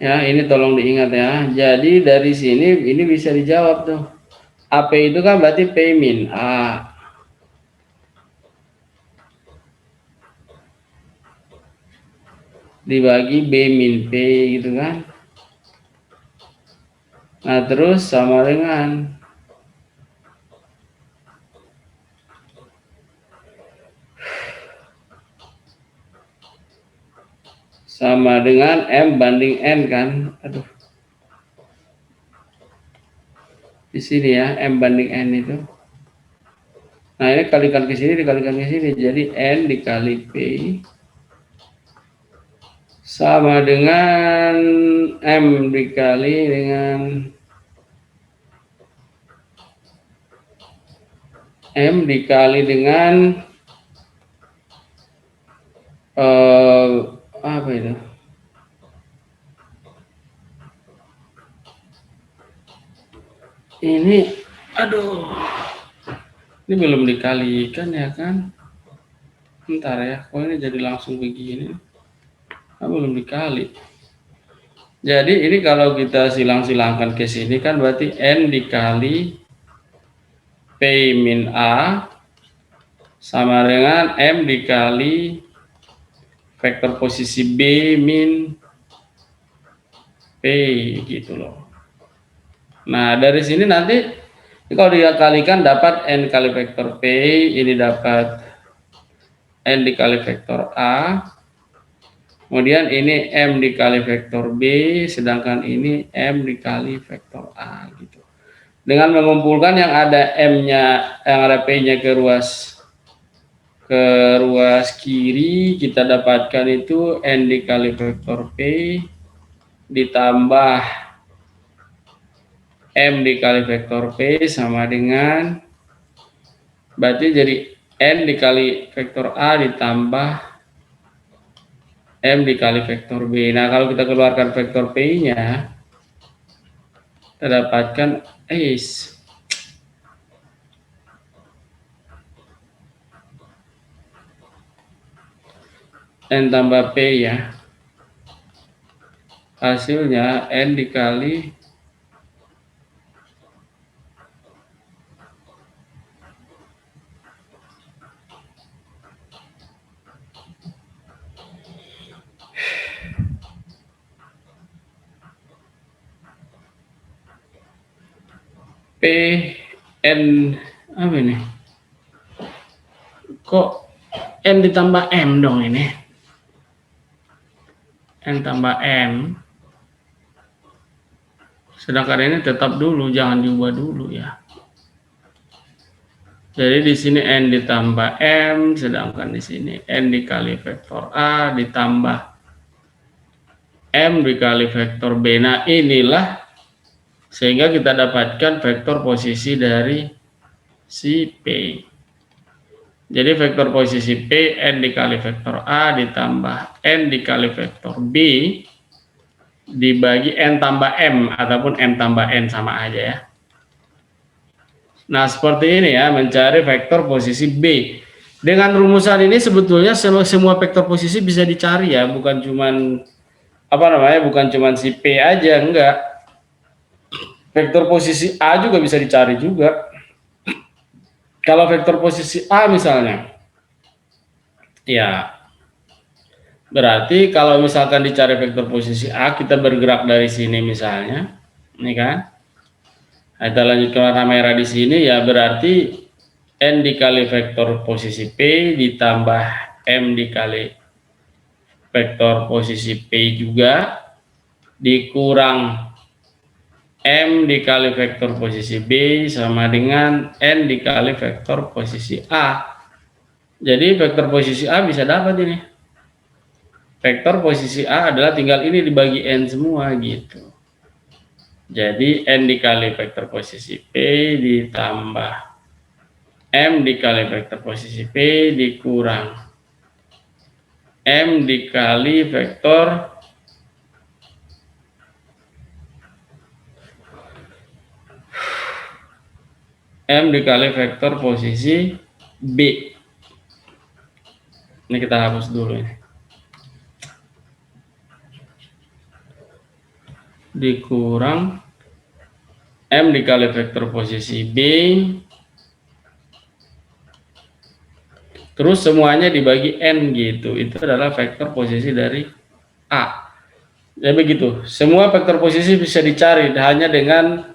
Ya, ini tolong diingat ya. Jadi dari sini ini bisa dijawab tuh. AP itu kan berarti P min A. Dibagi B min P gitu kan. Nah, terus sama dengan M banding N kan. Aduh. Di sini ya, M banding N itu. Nah, ini kalikan ke sini, dikalikan ke sini. Jadi N dikali P sama dengan M dikali dengan M dikali dengan apa itu? Ini, aduh, ini belum dikalikan ya kan? Bentar ya, kok ini jadi langsung begini? Belum dikali. Jadi ini kalau kita silang-silangkan ke sini kan berarti N dikali P min A sama dengan M dikali vektor posisi B min P gitu loh. Nah, dari sini nanti kalau dikalikan dapat N kali vektor P, ini dapat N dikali vektor A, kemudian ini M dikali vektor B, sedangkan ini M dikali vektor A gitu. Dengan mengumpulkan yang ada M-nya, yang ada P-nya ke ruas kiri, kita dapatkan itu N dikali vektor P ditambah M dikali vektor P sama dengan, berarti jadi N dikali vektor A ditambah M dikali vektor B. Nah, kalau kita keluarkan vektor P-nya, kita dapatkan N tambah P ya. Hasilnya N dikali P N apa ini? Kok N ditambah M dong ini? N tambah M. Sedangkan ini tetap dulu, jangan diubah dulu ya. Jadi di sini N ditambah M, sedangkan di sini N dikali vektor A ditambah M dikali vektor B. Nah, inilah sehingga kita dapatkan vektor posisi dari si P. Jadi vektor posisi P N dikali vektor A ditambah N dikali vektor B dibagi N tambah M ataupun M tambah N sama aja ya. Nah, seperti ini ya, mencari vektor posisi B. Dengan rumusan ini sebetulnya semua vektor posisi bisa dicari ya, bukan cuman bukan cuman si P aja, enggak. Vektor posisi A juga bisa dicari juga. Kalau vektor posisi A misalnya, ya berarti kalau misalkan dicari vektor posisi A, kita bergerak dari sini misalnya, ini kan. Kita lanjut ke warna merah di sini ya, berarti N dikali vektor posisi P ditambah M dikali vektor posisi P juga dikurang M dikali vektor posisi B sama dengan N dikali vektor posisi A. Jadi vektor posisi A bisa dapat ini. Vektor posisi A adalah tinggal ini dibagi N semua gitu. Jadi N dikali vektor posisi P ditambah M dikali vektor posisi P dikurang M dikali vektor M dikali vektor posisi B. Ini kita hapus dulu ini. dikurang M dikali vektor posisi B, terus semuanya dibagi N gitu. Itu adalah vektor posisi dari A. Ya begitu. Semua vektor posisi bisa dicari hanya dengan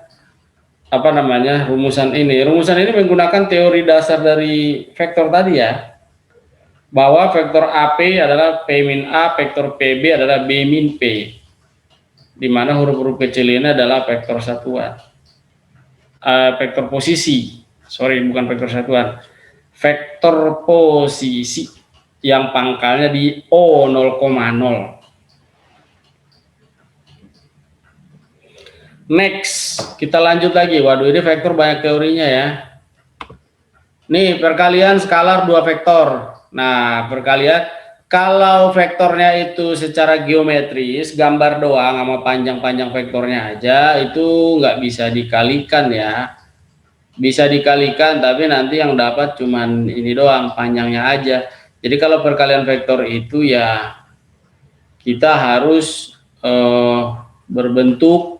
apa namanya rumusan ini. Rumusan ini menggunakan teori dasar dari vektor tadi ya. Bahwa vektor AP adalah P min A, vektor PB adalah B min P. Di mana huruf-huruf kecil ini adalah vektor satuan. Vektor posisi, sorry bukan vektor satuan, vektor posisi yang pangkalnya di O 0,0. Next, kita lanjut lagi. Waduh, ini vektor banyak teorinya ya. Nih, perkalian skalar dua vektor. Nah, perkalian kalau vektornya itu secara geometris, gambar doang sama panjang-panjang vektornya aja, itu nggak bisa dikalikan ya. Bisa dikalikan, tapi nanti yang dapat cuman ini doang, panjangnya aja. Jadi kalau perkalian vektor itu ya kita harus berbentuk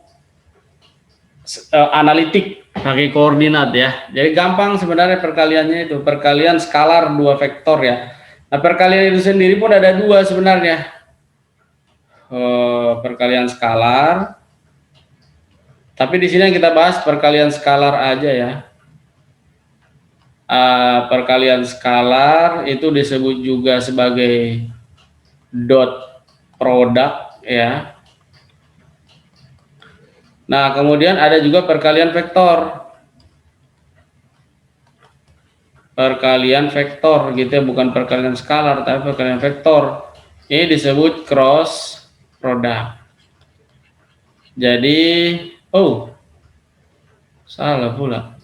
analitik pakai koordinat ya. Jadi gampang sebenarnya perkaliannya itu, perkalian skalar dua vektor ya. Nah, perkalian itu sendiri pun ada dua sebenarnya. Perkalian skalar. Tapi di sini yang kita bahas perkalian skalar aja ya. Perkalian skalar itu disebut juga sebagai dot product ya. Nah, kemudian ada juga perkalian vektor. Perkalian vektor gitu ya, bukan perkalian skalar tapi perkalian vektor. Ini disebut cross product. Jadi, salah pula.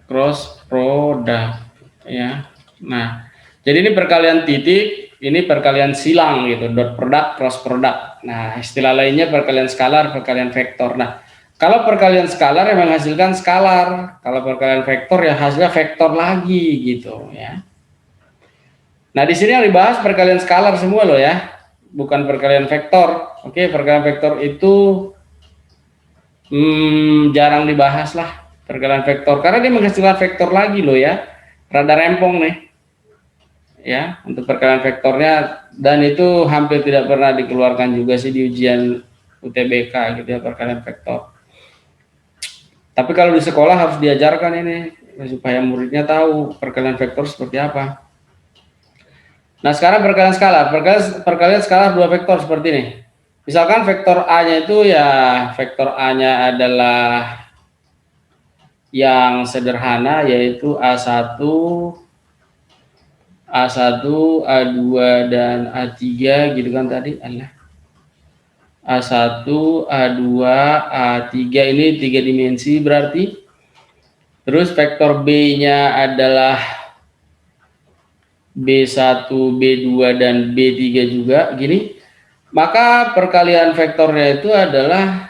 Cross product ya. Nah, jadi ini perkalian titik, ini perkalian silang gitu, dot product, cross product. Nah, istilah lainnya perkalian skalar, perkalian vektor. Nah, kalau perkalian skalar yang menghasilkan skalar, kalau perkalian vektor ya hasilnya vektor lagi gitu ya. Nah, di sini yang dibahas perkalian skalar semua loh ya, bukan perkalian vektor. Oke, perkalian vektor itu jarang dibahas lah, perkalian vektor, karena dia menghasilkan vektor lagi loh ya. Rada rempong nih ya untuk perkalian vektornya, dan itu hampir tidak pernah dikeluarkan juga sih di ujian UTBK gitu ya, perkalian vektor. Tapi kalau di sekolah harus diajarkan ini supaya muridnya tahu perkalian vektor seperti apa. Nah, sekarang perkalian skalar. Perkalian skalar dua vektor seperti ini. Misalkan vektor A-nya itu ya, vektor A-nya adalah yang sederhana yaitu A1, A2, dan A3 gitu kan tadi. A1, A2, A3 ini 3 dimensi berarti. Terus vektor B-nya adalah B1, B2, dan B3 juga gini. Maka perkalian vektornya itu adalah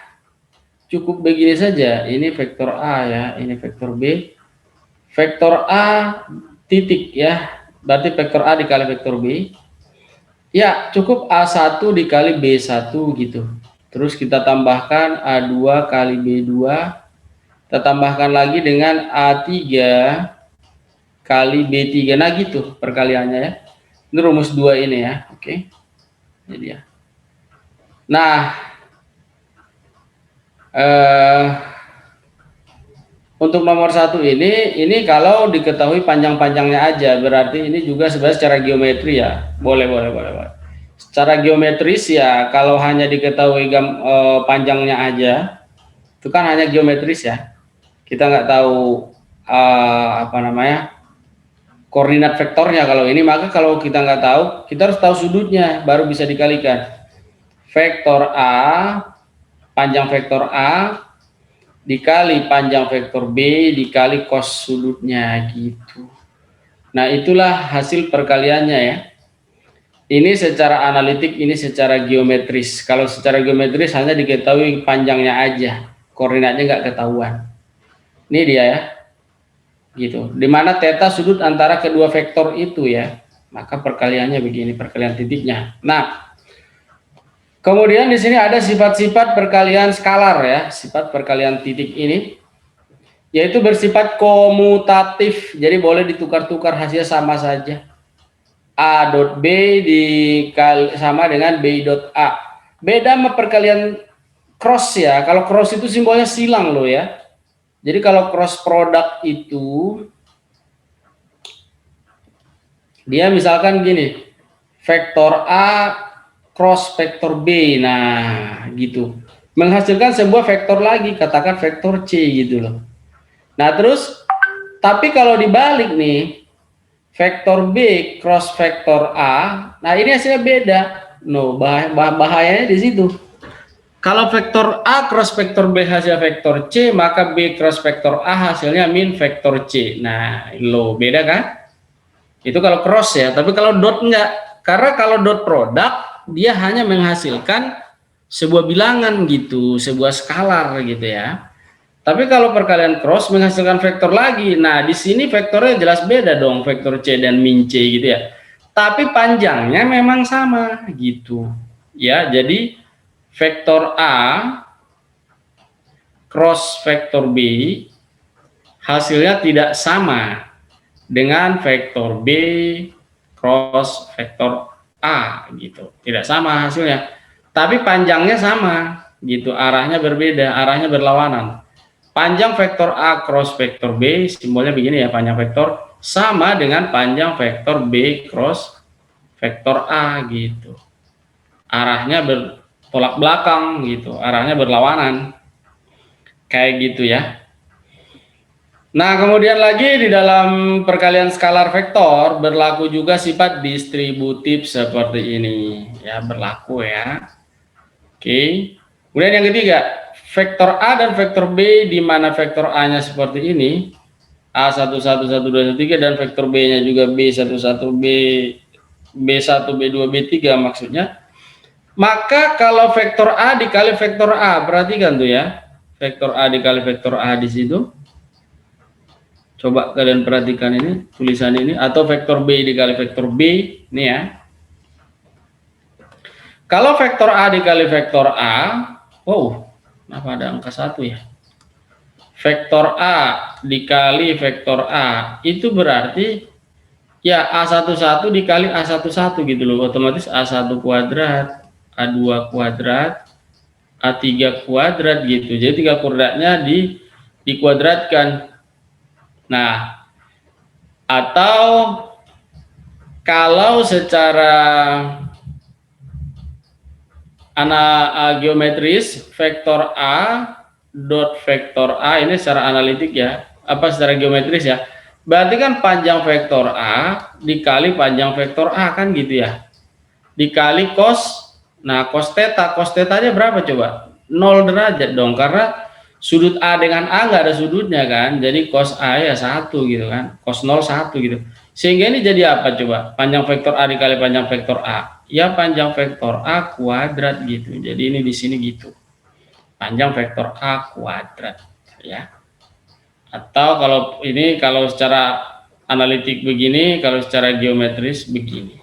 cukup begini saja. Ini vektor A ya, ini vektor B. Vektor A titik ya, berarti vektor A dikali vektor B. Ya, cukup A1 dikali B1 gitu. Terus kita tambahkan A2 kali B2. Kita tambahkan lagi dengan A3 kali B3. Nah gitu perkaliannya ya. Ini rumus 2 ini ya. Oke. Jadi ya. Nah, untuk nomor 1 ini kalau diketahui panjang-panjangnya aja, berarti ini juga sebenarnya secara geometri ya. Boleh. Secara geometris ya, kalau hanya diketahui panjangnya aja, itu kan hanya geometris ya. Kita nggak tahu koordinat vektornya kalau ini, maka kalau kita nggak tahu, kita harus tahu sudutnya, baru bisa dikalikan. Vektor A, panjang vektor A, dikali panjang vektor B dikali cos sudutnya gitu. Nah, itulah hasil perkaliannya ya. Ini secara analitik, ini secara geometris. Kalau secara geometris hanya diketahui panjangnya aja, koordinatnya nggak ketahuan. Ini dia ya, gitu. Dimana theta sudut antara kedua vektor itu ya, maka perkaliannya begini, perkalian titiknya. Nah, Kemudian di sini ada sifat-sifat perkalian skalar ya, sifat perkalian titik ini, yaitu bersifat komutatif, jadi boleh ditukar-tukar hasilnya sama saja. A dot B sama dengan B dot A. Beda sama perkalian cross ya, kalau cross itu simbolnya silang loh ya. Jadi kalau cross product itu, dia misalkan gini, vektor A cross vektor B, nah gitu, menghasilkan sebuah vektor lagi, katakan vektor C gitu loh. Nah terus, tapi kalau dibalik nih, vektor B cross vektor A, nah ini hasilnya beda. No, bahayanya di situ. Kalau vektor A cross vektor B hasil vektor C, maka B cross vektor A hasilnya min vektor C. Nah, lo beda kan? Itu kalau cross ya, tapi kalau dot enggak. Karena kalau dot produk, dia hanya menghasilkan sebuah bilangan gitu, sebuah skalar gitu ya. Tapi kalau perkalian cross menghasilkan vektor lagi. Nah, di sini vektornya jelas beda dong, vektor C dan min C gitu ya. Tapi panjangnya memang sama gitu. Ya, jadi vektor A cross vektor B hasilnya tidak sama dengan vektor B cross vektor A gitu. Tidak sama hasilnya. Tapi panjangnya sama gitu, arahnya berbeda, arahnya berlawanan. Panjang vektor A cross vektor B simbolnya begini ya, panjang vektor sama dengan panjang vektor B cross vektor A gitu. Arahnya bertolak belakang gitu, arahnya berlawanan. Kayak gitu ya. Nah, kemudian lagi di dalam perkalian skalar vektor berlaku juga sifat distributif seperti ini. Ya, berlaku ya. Oke. Kemudian yang ketiga, vektor A dan vektor B di mana vektor A-nya seperti ini, A11, 1, 2, 3 dan vektor B-nya juga B11, B1, B2, B3 maksudnya. Maka kalau vektor A dikali vektor A, perhatikan tuh ya. Vektor A dikali vektor A di situ. Coba kalian perhatikan ini, tulisan ini, atau vektor B dikali vektor B, ini ya. Kalau vektor A dikali vektor A, wow, kenapa ada angka 1 ya? Vektor A dikali vektor A, itu berarti, ya A11 dikali A11 gitu loh, otomatis A1 kuadrat, A2 kuadrat, A3 kuadrat gitu. Jadi 3 kuadratnya dikuadratkan. Nah, atau kalau secara geometris, vektor A dot vektor A ini secara analitik ya, apa secara geometris ya, berarti kan panjang vektor A dikali panjang vektor A kan gitu ya, dikali cos. Nah, cos tetanya berapa coba? 0 derajat dong, karena sudut A dengan A nggak ada sudutnya kan, jadi cos A ya 1 gitu kan, cos 0 1 gitu. Sehingga ini jadi apa coba? Panjang vektor A dikali panjang vektor A, ya panjang vektor A kuadrat gitu. Jadi ini di sini gitu, panjang vektor A kuadrat ya. Atau kalau ini, kalau secara analitik begini, kalau secara geometris begini.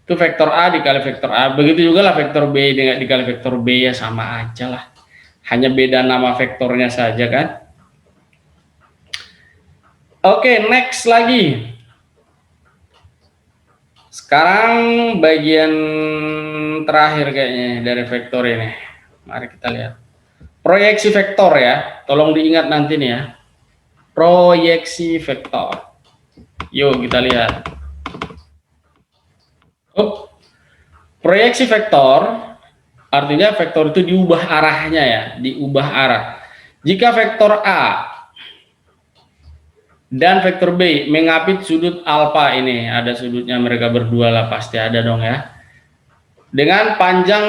Itu vektor A dikali vektor A. Begitu juga lah vektor B dengan dikali vektor B, ya sama aja lah. Hanya beda nama vektornya saja kan. Oke, next lagi. Sekarang bagian terakhir kayaknya dari vektor ini. Mari kita lihat. Proyeksi vektor ya. Tolong diingat nanti nih ya. Proyeksi vektor. Yuk kita lihat. Proyeksi vektor artinya vektor itu diubah arahnya ya, diubah arah. Jika vektor A dan vektor B mengapit sudut alfa, ini ada sudutnya mereka berdua lah, pasti ada dong ya. Dengan panjang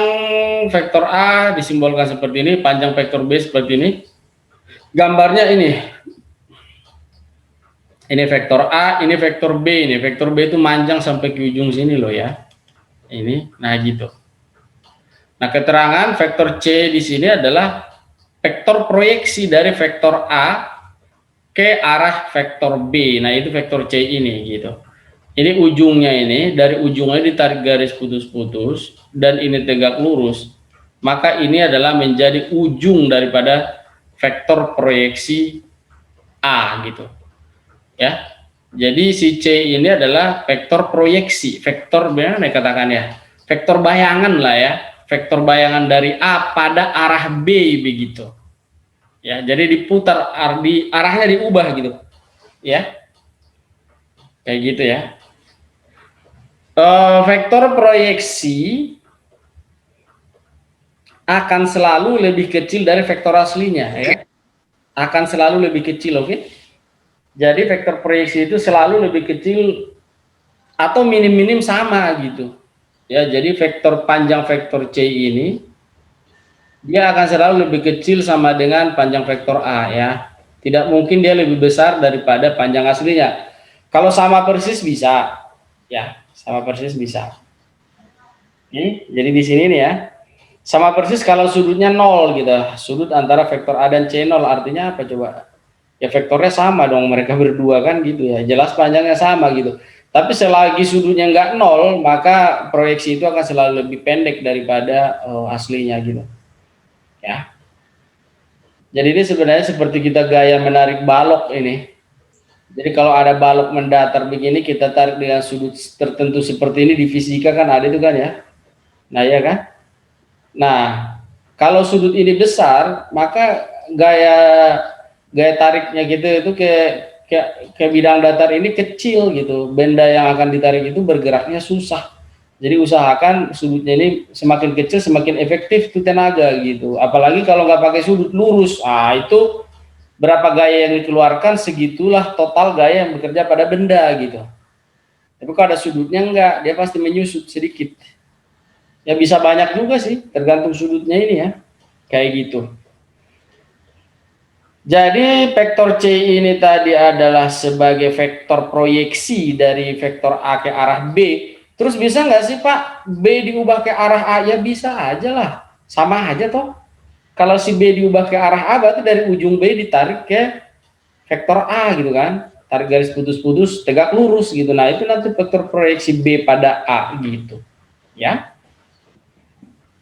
vektor A disimbolkan seperti ini, panjang vektor B seperti ini. Gambarnya ini. Ini vektor A, ini vektor B, ini vektor B itu manjang sampai ke ujung sini loh ya. Ini, nah gitu. Nah, keterangan vektor C di sini adalah vektor proyeksi dari vektor A ke arah vektor B. Nah, itu vektor C ini gitu. Ini ujungnya ini, dari ujungnya ditarik garis putus-putus, dan ini tegak lurus, maka ini adalah menjadi ujung daripada vektor proyeksi A gitu. Ya. Jadi si C ini adalah vektor proyeksi, vektor bagaimana katakan ya? Vektor bayangan lah ya, vektor bayangan dari A pada arah B begitu. Ya, jadi diputar arahnya diubah gitu. Ya. Kayak gitu ya. Vektor proyeksi akan selalu lebih kecil dari vektor aslinya ya. Akan selalu lebih kecil, oke? Jadi vektor proyeksi itu selalu lebih kecil atau minim-minim sama gitu. Ya, jadi vektor panjang vektor C ini dia akan selalu lebih kecil sama dengan panjang vektor A ya. Tidak mungkin dia lebih besar daripada panjang aslinya. Kalau sama persis bisa. Ya, sama persis bisa. Oke, jadi di sini nih ya. Sama persis kalau sudutnya 0 gitu. Sudut antara vektor A dan C 0 artinya apa coba? Ya vektornya sama dong, mereka berdua kan gitu ya. Jelas panjangnya sama gitu. Tapi selagi sudutnya nggak 0, maka proyeksi itu akan selalu lebih pendek daripada aslinya gitu. Ya. Jadi ini sebenarnya seperti kita gaya menarik balok ini. Jadi kalau ada balok mendatar begini, kita tarik dengan sudut tertentu seperti ini di fisika kan ada itu kan ya. Nah ya kan. Nah kalau sudut ini besar, maka gaya tariknya gitu itu ke bidang datar ini kecil gitu. Benda yang akan ditarik itu bergeraknya susah. Jadi usahakan sudutnya ini semakin kecil semakin efektif itu tenaga gitu. Apalagi kalau nggak pakai sudut lurus, itu berapa gaya yang dikeluarkan segitulah total gaya yang bekerja pada benda gitu. Tapi kalau ada sudutnya enggak, dia pasti menyusut sedikit. Ya bisa banyak juga sih, tergantung sudutnya ini ya. Kayak gitu. Jadi vektor C ini tadi adalah sebagai vektor proyeksi dari vektor A ke arah B. Terus bisa nggak sih Pak B diubah ke arah A? Ya bisa aja lah, sama aja toh. Kalau si B diubah ke arah A berarti dari ujung B ditarik ke vektor A gitu kan. Tarik garis putus-putus tegak lurus gitu. Nah itu nanti vektor proyeksi B pada A gitu. Ya.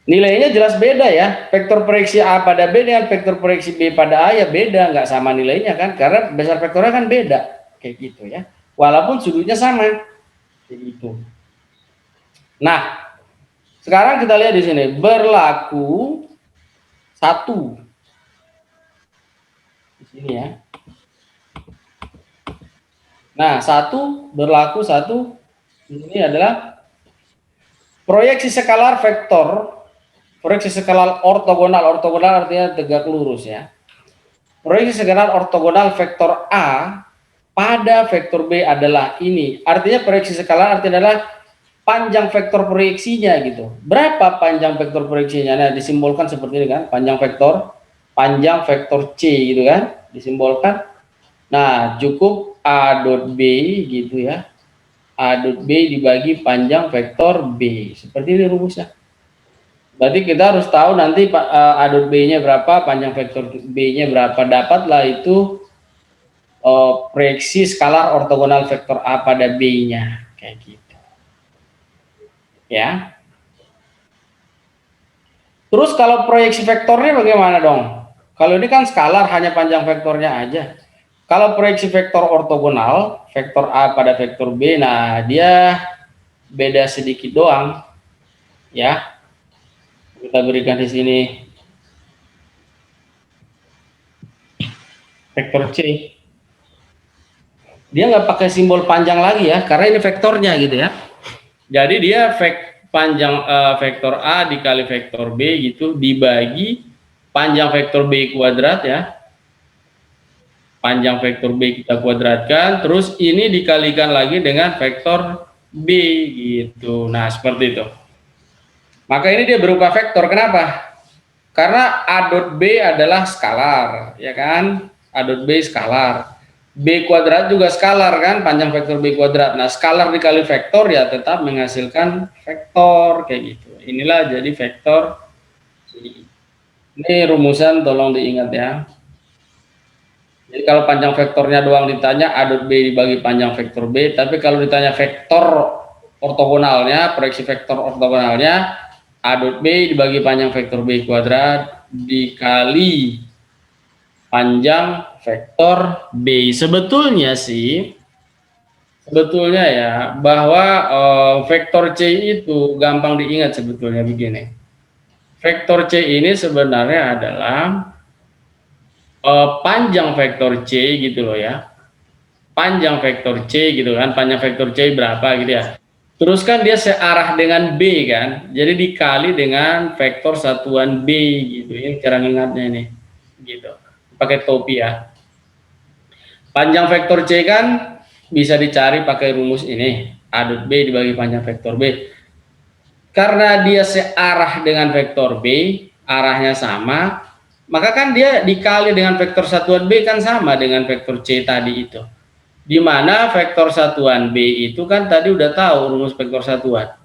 Nilainya jelas beda ya. Vektor proyeksi A pada B dengan vektor proyeksi B pada A ya beda, nggak sama nilainya kan, karena besar vektornya kan beda, kayak gitu ya. Walaupun sudutnya sama, kayak gitu. Nah, sekarang kita lihat di sini berlaku satu di sini ya. Nah, satu berlaku satu di sini adalah proyeksi skalar vektor. Proyeksi skalar ortogonal, ortogonal artinya tegak lurus ya. Proyeksi skalar ortogonal vektor A pada vektor B adalah ini. Artinya proyeksi skalar artinya adalah panjang vektor proyeksinya gitu. Berapa panjang vektor proyeksinya? Nah, disimbolkan seperti ini kan, panjang vektor C gitu kan, disimbolkan. Nah, cukup A dot B gitu ya. A dot B dibagi panjang vektor B. Seperti ini rumusnya. Berarti kita harus tahu nanti A dot B-nya berapa, panjang vektor B-nya berapa. Dapatlah itu proyeksi skalar ortogonal vektor A pada B-nya. Kayak gitu. Ya. Terus kalau proyeksi vektornya bagaimana dong? Kalau ini kan skalar, hanya panjang vektornya aja. Kalau proyeksi vektor ortogonal, vektor A pada vektor B, nah dia beda sedikit doang. Ya. Kita berikan di sini vektor C. Dia nggak pakai simbol panjang lagi ya, karena ini vektornya gitu ya. Jadi dia panjang vektor A dikali vektor B gitu dibagi panjang vektor B kuadrat ya. Panjang vektor B kita kuadratkan, terus ini dikalikan lagi dengan vektor B gitu. Nah, seperti itu. Maka ini dia berupa vektor. Kenapa? Karena A dot B adalah skalar, ya kan? A dot B skalar. B kuadrat juga skalar kan, panjang vektor B kuadrat. Nah, skalar dikali vektor ya tetap menghasilkan vektor kayak gitu. Inilah jadi vektor. Ini rumusan tolong diingat ya. Jadi kalau panjang vektornya doang ditanya A dot B dibagi panjang vektor B, tapi kalau ditanya vektor ortogonalnya, proyeksi vektor ortogonalnya, A dot B dibagi panjang vektor B kuadrat dikali panjang vektor B. Sebetulnya ya, bahwa vektor C itu gampang diingat sebetulnya begini. Vektor C ini sebenarnya adalah panjang vektor C gitu loh ya. Panjang vektor C gitu kan, panjang vektor C berapa gitu ya. Terus kan dia searah dengan B kan, jadi dikali dengan vektor satuan B gitu. Ini cara ingatnya ini, gitu. Pakai topi ya. Panjang vektor C kan bisa dicari pakai rumus ini, A dot B dibagi panjang vektor B. Karena dia searah dengan vektor B, arahnya sama, maka kan dia dikali dengan vektor satuan B kan sama dengan vektor C tadi itu. Di mana vektor satuan B itu kan tadi udah tahu rumus vektor satuan.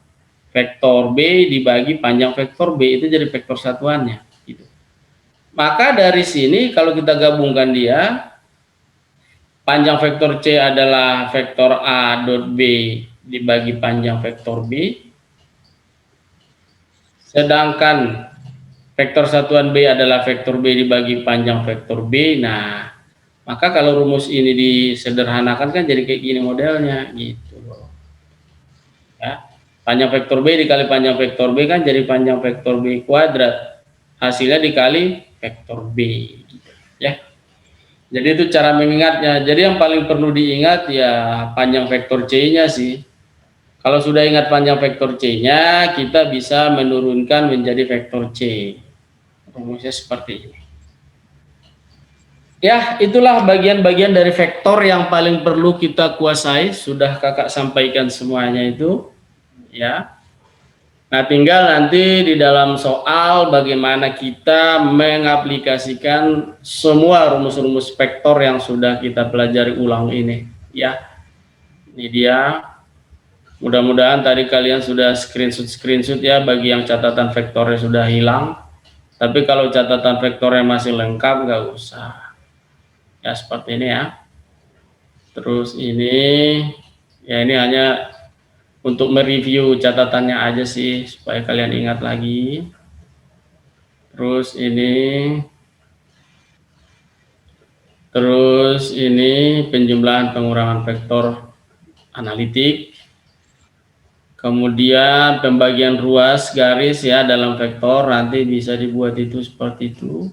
Vektor B dibagi panjang vektor B itu jadi vektor satuannya. Gitu. Maka dari sini kalau kita gabungkan dia, panjang vektor C adalah vektor A dot B dibagi panjang vektor B. Sedangkan vektor satuan B adalah vektor B dibagi panjang vektor B. Nah, maka kalau rumus ini disederhanakan kan jadi kayak gini modelnya gitu loh. Ya. Panjang vektor B dikali panjang vektor B kan jadi panjang vektor B kuadrat. Hasilnya dikali vektor B gitu, ya. Jadi itu cara mengingatnya. Jadi yang paling perlu diingat ya panjang vektor C-nya sih. Kalau sudah ingat panjang vektor C-nya, kita bisa menurunkan menjadi vektor C. Rumusnya seperti ini. Ya, itulah bagian-bagian dari vektor yang paling perlu kita kuasai. Sudah kakak sampaikan semuanya itu. Ya. Nah, tinggal nanti di dalam soal bagaimana kita mengaplikasikan semua rumus-rumus vektor yang sudah kita pelajari ulang ini. Ya, ini dia. Mudah-mudahan tadi kalian sudah screenshot ya bagi yang catatan vektornya sudah hilang. Tapi kalau catatan vektornya masih lengkap nggak usah. Ya seperti ini ya. Terus ini ya ini hanya untuk mereview catatannya aja sih supaya kalian ingat lagi. Terus ini penjumlahan pengurangan vektor analitik. Kemudian pembagian ruas garis ya dalam vektor nanti bisa dibuat itu seperti itu.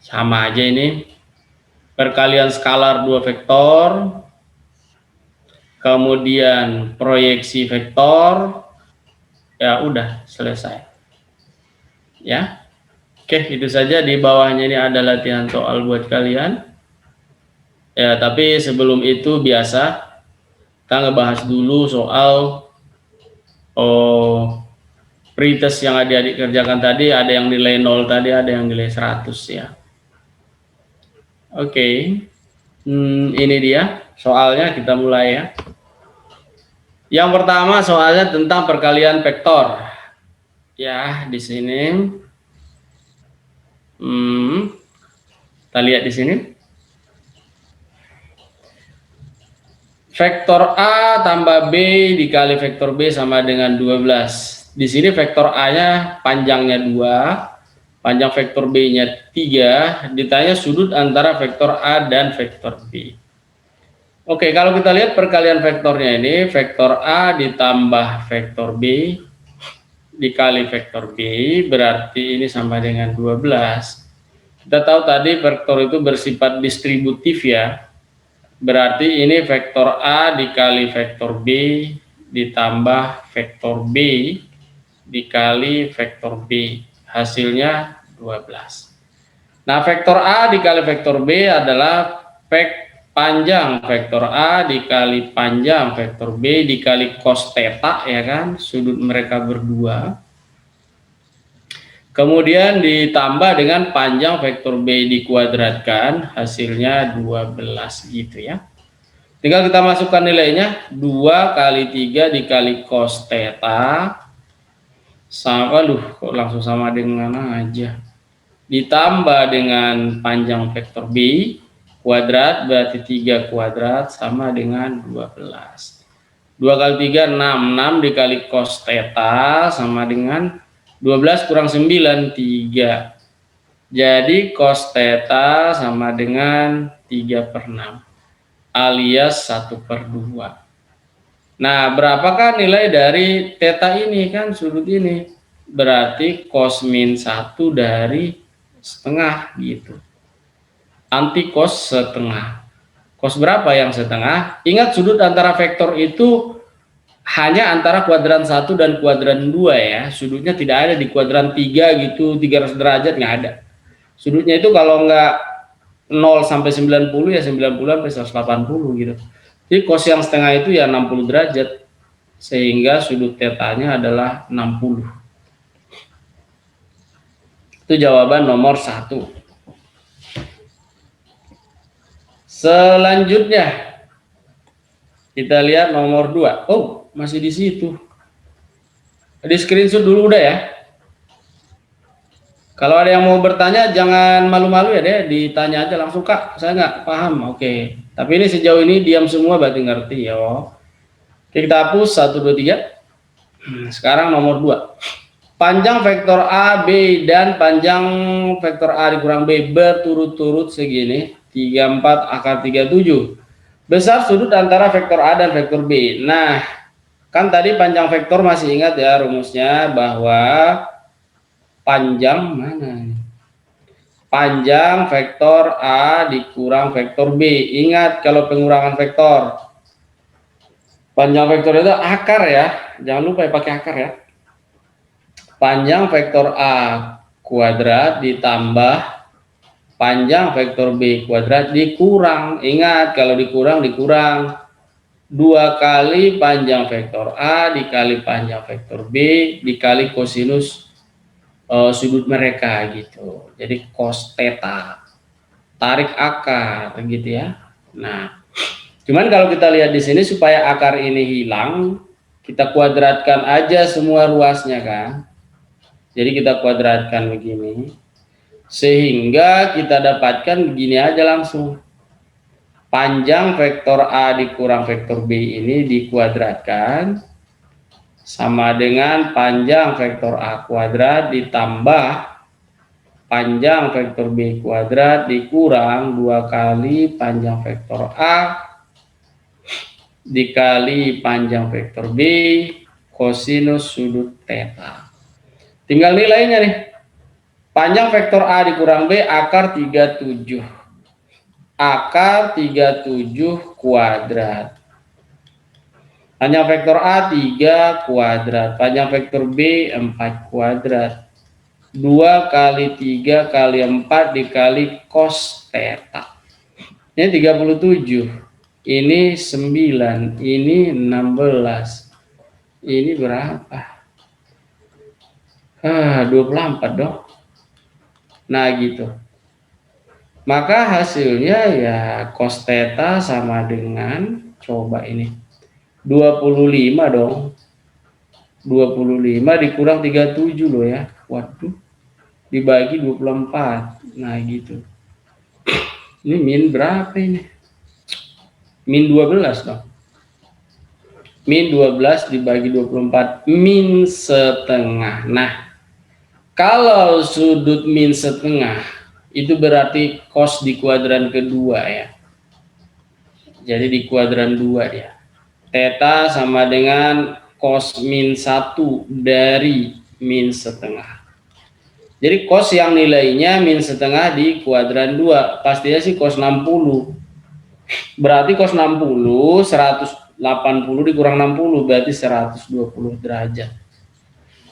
Sama aja ini. Perkalian skalar dua vektor. Kemudian proyeksi vektor. Ya udah selesai. Ya. Oke, itu saja. Di bawahnya ini ada latihan soal buat kalian. Ya, tapi sebelum itu biasa kita ngebahas dulu soal pretest yang adik-adik kerjakan tadi. Ada yang nilai 0 tadi, ada yang nilai 100 ya. Oke. Ini dia soalnya, kita mulai ya. Yang pertama soalnya tentang perkalian vektor. Ya, di sini. Kita lihat di sini. Vektor A tambah B dikali vektor B sama dengan 12. Di sini vektor A-nya panjangnya 2, panjang vektor B-nya 3, ditanya sudut antara vektor A dan vektor B. Oke, kalau kita lihat perkalian vektornya ini, vektor A ditambah vektor B dikali vektor B, berarti ini sama dengan 12. Kita tahu tadi vektor itu bersifat distributif ya. Berarti ini vektor A dikali vektor B ditambah vektor B dikali vektor B. Hasilnya 12. Nah, vektor A dikali vektor B adalah panjang vektor A dikali panjang vektor B dikali cos theta ya kan, sudut mereka berdua. Kemudian ditambah dengan panjang vektor B dikuadratkan, hasilnya 12 gitu ya. Tinggal kita masukkan nilainya, 2 kali 3 dikali cos theta. Sama, kok langsung sama dengan aja. ditambah dengan panjang vektor B kuadrat, berarti 3 kuadrat sama dengan 12. 2 kali 3, 6. 6 dikali cos theta sama dengan 12 kurang 9, 3. Jadi cos theta sama dengan 3/6 alias 1/2. Nah, berapakah nilai dari theta ini? Kan sudut ini. Berarti cos min 1 dari setengah gitu. Anti cos setengah. Cos berapa yang setengah? Ingat sudut antara vektor itu hanya antara kuadran 1 dan kuadran 2 ya. Sudutnya tidak ada di kuadran 3 gitu, 300 derajat nggak ada. Sudutnya itu kalau nggak 0 sampai 90 ya 90 sampai 180 gitu. Jadi cos yang setengah itu ya 60 derajat. Sehingga sudut tetanya adalah 60. Itu jawaban nomor 1. Selanjutnya kita lihat nomor 2. Oh, masih di situ. Di screenshot dulu udah ya. Kalau ada yang mau bertanya jangan malu-malu ya deh, ditanya aja langsung, Kak, saya nggak paham. Oke. Tapi ini sejauh ini diam semua berarti ngerti ya. Oke, kita hapus 1 2 3. Sekarang nomor 2. Panjang vektor A, B dan panjang vektor A dikurang B berturut-turut segini, 34 akar 37. Besar sudut antara vektor A dan vektor B. Nah, kan tadi panjang vektor masih ingat ya rumusnya bahwa panjang mana nih? Panjang vektor A dikurang vektor B. Ingat kalau pengurangan vektor. Panjang vektor itu akar ya. Jangan lupa ya pakai akar ya. Panjang vektor A kuadrat ditambah panjang vektor B kuadrat dikurang. Ingat kalau dikurang 2 kali panjang vektor A dikali panjang vektor B dikali kosinus sudut mereka gitu. Jadi cos theta, tarik akar gitu ya. Nah, cuman kalau kita lihat di sini supaya akar ini hilang, kita kuadratkan aja semua ruasnya kan. Jadi kita kuadratkan begini, sehingga kita dapatkan begini aja langsung. Panjang vektor A dikurang vektor B ini dikuadratkan sama dengan panjang vektor A kuadrat ditambah panjang vektor B kuadrat dikurang 2 kali panjang vektor A dikali panjang vektor B kosinus sudut theta. Tinggal nilainya nih. Panjang vektor A dikurang B akar 37. Akar 37 kuadrat. Panjang vektor A 3 kuadrat. Panjang vektor B 4 kuadrat. 2 kali 3 kali 4 dikali cos theta. Ini 37. Ini 9. Ini 16. Ini berapa? 24 dong. Nah gitu. Maka hasilnya ya cos theta sama dengan, coba ini 25 dong. 25 dikurang 37 loh ya. Waduh. Dibagi 24. Nah gitu. Ini min berapa ini? Min 12 dong. Min 12 dibagi 24. Min setengah. Nah, kalau sudut min setengah itu berarti cos di kuadran kedua ya. Jadi di kuadran 2 dia. Theta sama dengan cos min 1 dari min setengah. Jadi cos yang nilainya min setengah di kuadran 2. Pastinya sih cos 60. Berarti cos 60, 180 dikurang 60 berarti 120 derajat.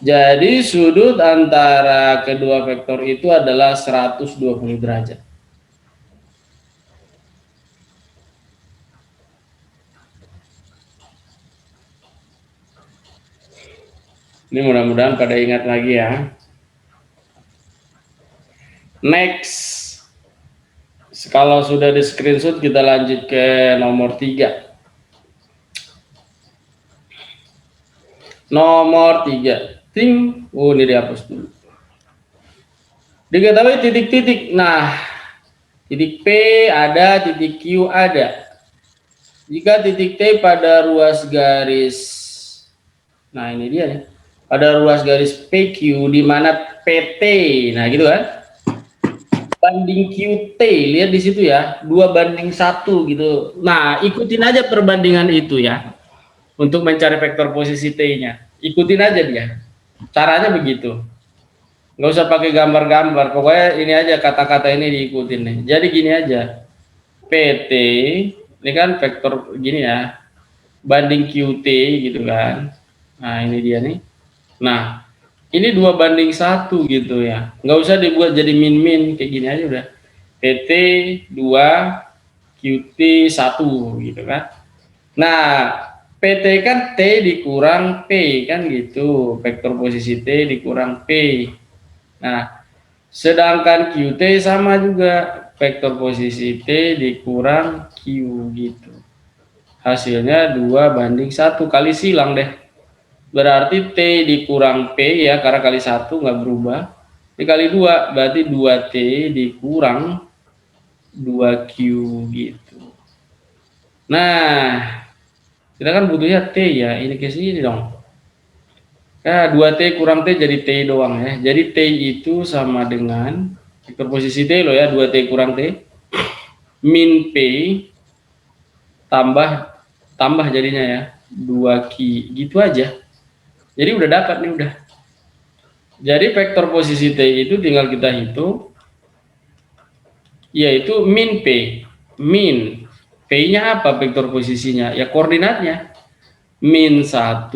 Jadi sudut antara kedua vektor itu adalah 120 derajat. Ini mudah-mudahan pada ingat lagi ya. Next. Kalau sudah di screenshot kita lanjut ke nomor 3. Nomor 3. Ting, ini dihapus dulu. Diketahui titik-titik. Nah, titik P ada, titik Q ada. Jika titik T pada ruas garis, nah ini dia nih, pada ruas garis PQ di mana PT, nah gitu kan, banding QT, lihat di situ ya, 2:1 gitu. Nah, ikutin aja perbandingan itu ya, untuk mencari vektor posisi T-nya. Ikutin aja dia. Caranya begitu. Nggak usah pakai gambar-gambar, pokoknya ini aja kata-kata ini diikutin nih. Jadi gini aja, PT, ini kan vektor gini ya, banding QT gitu kan. Nah ini dia nih. Nah ini 2:1 gitu ya. Nggak usah dibuat jadi min-min, kayak gini aja udah. PT 2, QT 1 gitu kan. Nah PT kan T dikurang P kan gitu. Vektor posisi T dikurang P. Nah sedangkan QT sama juga. Vektor posisi T dikurang Q gitu. Hasilnya 2:1, kali silang deh. Berarti T dikurang P ya, karena kali 1 nggak berubah. Dikali 2 berarti 2T dikurang 2Q gitu. Nah, kita kan butuhnya T ya, ini ke sini dong. Nah, 2T kurang T jadi T doang ya. Jadi T itu sama dengan vektor posisi T loh ya, 2T kurang T min P tambah jadinya ya 2Q gitu aja. Jadi udah dapat nih udah. Jadi vektor posisi T itu tinggal kita hitung, yaitu min P. Min P-nya apa vektor posisinya? Ya koordinatnya. Min 1,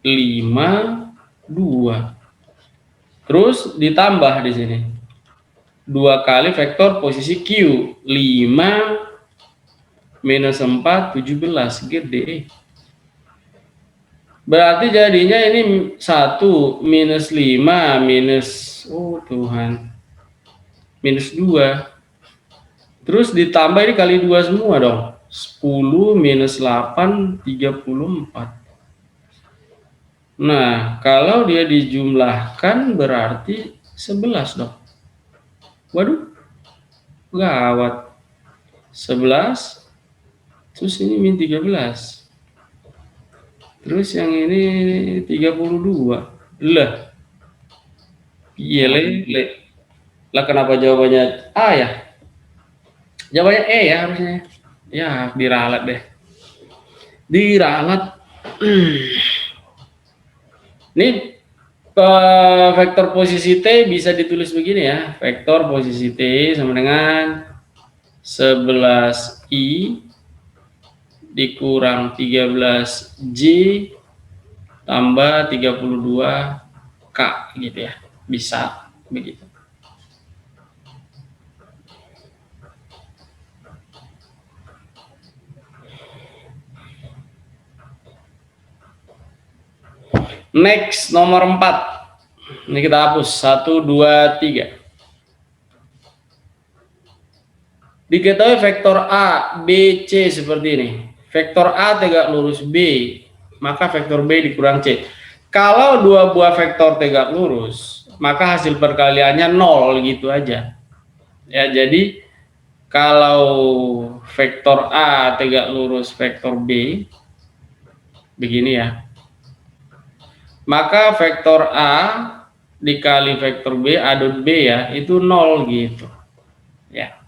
5, 2. Terus ditambah di sini. 2 kali vektor posisi Q. 5 minus 4, 17. Gede. Berarti jadinya ini 1 minus 5 minus, oh Tuhan, minus 2. Terus ditambah ini kali 2 semua dong. 10 minus 8, 34. Nah, kalau dia dijumlahkan berarti 11 dong. Waduh, gawat. 11, terus ini min 13. Terus yang ini 32. Lah, iya lele. Lah kenapa jawabannya A ya? Jawabannya E ya harusnya. Ya, diralat deh. Diralat. Ini vektor posisi T bisa ditulis begini ya. Vektor posisi T sama dengan 11I dikurang 13J tambah 32K gitu ya. Bisa begitu. Next, nomor 4. Ini kita hapus. 1, 2, 3. Diketahui vektor A, B, C seperti ini. Vektor A tegak lurus B, maka vektor B dikurang C. Kalau dua buah vektor tegak lurus, maka hasil perkaliannya 0 gitu aja. Ya, jadi kalau vektor A tegak lurus vektor B, begini ya. Maka vektor A dikali vektor B, A dot B ya, itu 0 gitu. Ya.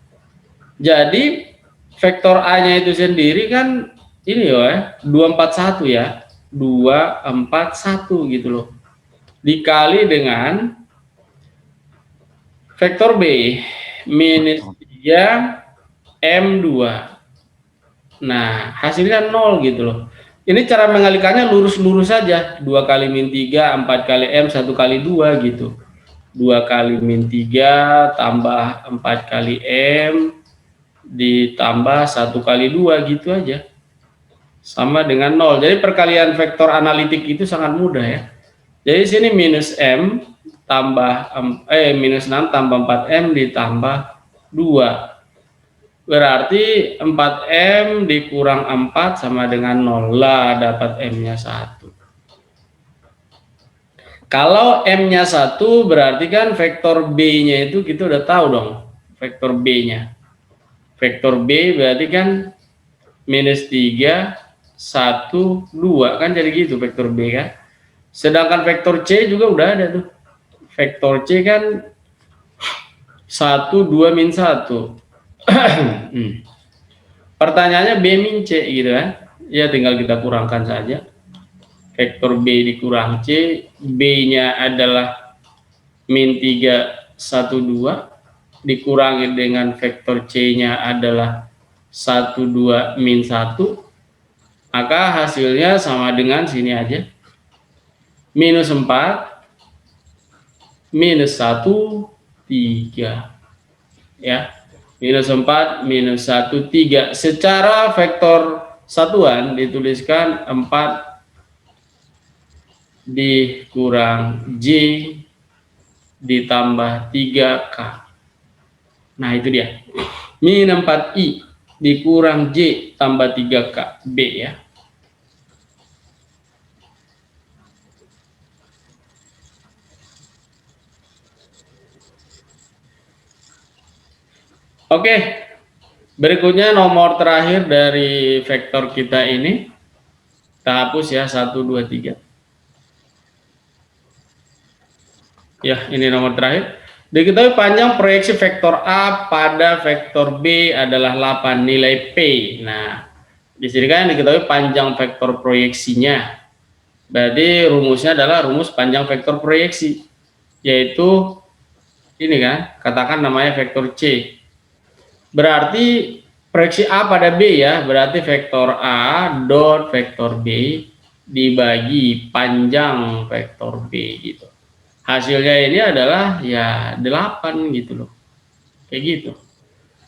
Jadi vektor A-nya itu sendiri kan ini ya, 241 ya. 241 gitu loh. Dikali dengan vektor B minus 3 M2. Nah, hasilnya 0 gitu loh. Ini cara mengalikannya lurus-lurus saja. 2 kali min 3, 4 kali M, 1 kali 2 gitu. 2 kali min 3 tambah 4 kali M ditambah 1 kali 2 gitu aja. Sama dengan 0. Jadi perkalian vektor analitik itu sangat mudah ya. Jadi sini minus M tambah minus 6 tambah 4M ditambah 2. Berarti 4M dikurang 4 sama dengan 0 lah, dapat M-nya 1. Kalau M-nya 1 berarti kan vektor B-nya itu kita udah tahu dong. Vektor B-nya. Vektor B berarti kan minus 3, 1, 2. Kan jadi gitu vektor B kan. Sedangkan vektor C juga udah ada tuh. Vektor C kan 1, 2, min 1. Pertanyaannya B min C gitu kan. Ya tinggal kita kurangkan saja. Vektor B dikurang C, B-nya adalah min 3, 1, 2, dikurangi dengan vektor C-nya adalah 1, 2, min 1, maka hasilnya sama dengan sini aja. Minus 4, minus 1, 3. Ya, minus 4, minus 1, 3. Secara vektor satuan dituliskan 4 dikurang J ditambah 3K. Nah itu dia. Min 4I dikurang J tambah 3K. B ya. Oke. Berikutnya nomor terakhir dari vektor kita ini. Kita hapus ya 1, 2, 3. Ya, ini nomor terakhir. Diketahui panjang proyeksi vektor A pada vektor B adalah 8 nilai P. Nah, di sini kan diketahui panjang vektor proyeksinya. Berarti rumusnya adalah rumus panjang vektor proyeksi, yaitu ini kan, katakan namanya vektor C. Berarti proyeksi A pada B ya, berarti vektor A dot vektor B dibagi panjang vektor B gitu. Hasilnya ini adalah ya 8 gitu loh. Kayak gitu.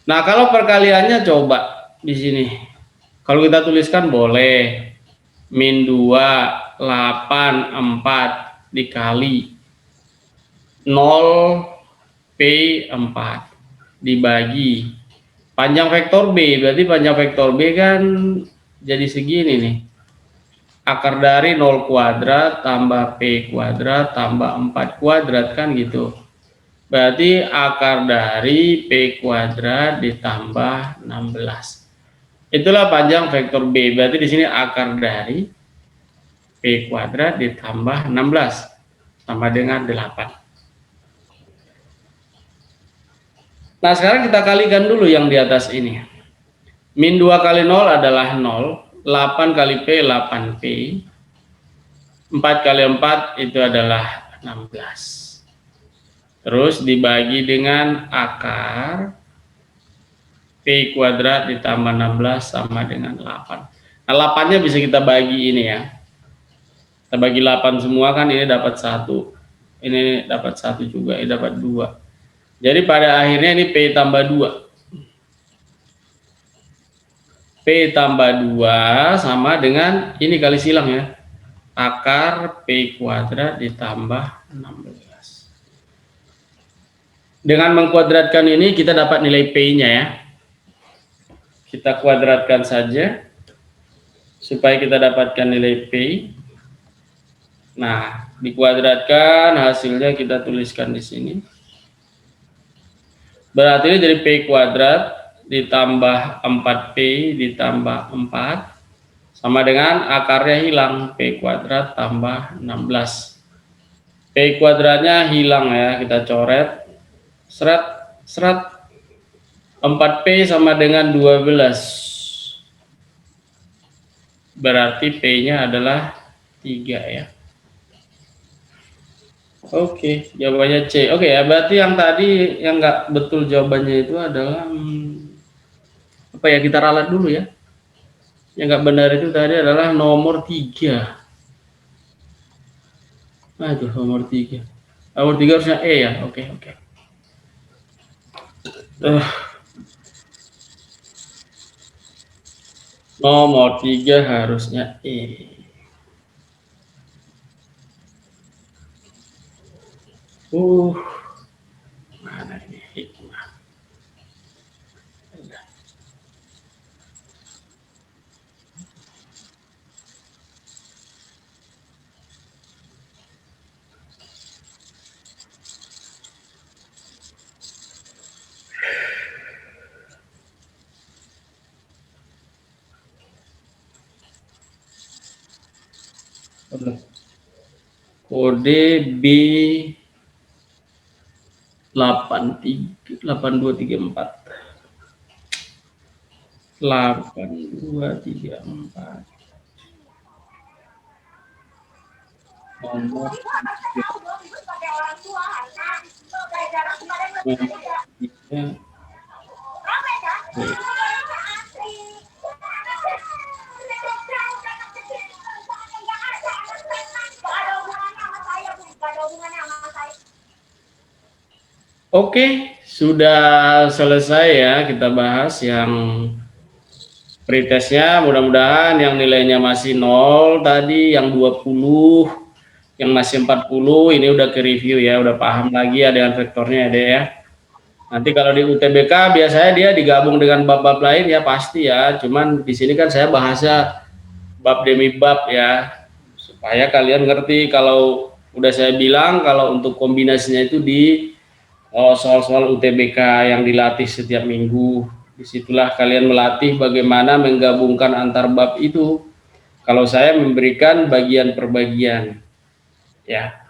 Nah, kalau perkaliannya coba di sini. Kalau kita tuliskan boleh min 2, 8, 4 dikali 0 P 4 dibagi panjang vektor B. Berarti panjang vektor B kan jadi segini nih. Akar dari 0 kuadrat tambah P kuadrat tambah 4 kuadrat kan gitu. Berarti akar dari P kuadrat ditambah 16. Itulah panjang vektor B. Berarti di sini akar dari P kuadrat ditambah 16 sama dengan 8. Nah, sekarang kita kalikan dulu yang di atas ini. Min 2 kali 0 adalah 0. 8 kali P, 8P. 4 kali 4 itu adalah 16. Terus dibagi dengan akar P kuadrat ditambah 16 sama dengan 8. Nah, 8-nya bisa kita bagi ini ya. Kita bagi 8 semua kan ini dapat 1. Ini dapat 1 juga, ini dapat 2. Jadi pada akhirnya ini P tambah 2. P tambah 2 sama dengan ini kali silang ya. Akar P kuadrat ditambah 16. Dengan mengkuadratkan ini kita dapat nilai P-nya ya. Kita kuadratkan saja supaya kita dapatkan nilai P. Nah, dikuadratkan hasilnya kita tuliskan di sini. Berarti ini jadi P kuadrat ditambah 4P ditambah 4 sama dengan akarnya hilang, P kuadrat tambah 16. P kuadratnya hilang ya, kita coret. Seret, seret. 4P sama dengan 12. Berarti P-nya adalah 3 ya. Oke, jawabannya C. Oke ya, berarti yang tadi yang nggak betul jawabannya itu adalah apa ya, kita ralat dulu ya. Yang nggak benar itu tadi adalah nomor 3. Nah itu nomor 3. Nomor 3 harusnya E ya. Oke. Nomor 3 harusnya E. Mana ini hikmah? Kode B 8234. 8234. Nomor tiga. Oke, sudah selesai ya kita bahas yang pretestnya. Mudah-mudahan yang nilainya masih 0 tadi, yang 20, yang masih 40, ini udah ke review ya, udah paham lagi ya dengan vektornya ya deh ya. Nanti kalau di UTBK biasanya dia digabung dengan bab-bab lain ya pasti ya. Cuman di sini kan saya bahasnya bab demi bab ya, supaya kalian ngerti. Kalau udah saya bilang kalau untuk kombinasinya itu di soal-soal UTBK yang dilatih setiap minggu. Disitulah kalian melatih bagaimana menggabungkan antar bab itu. Kalau saya memberikan bagian per bagian, ya.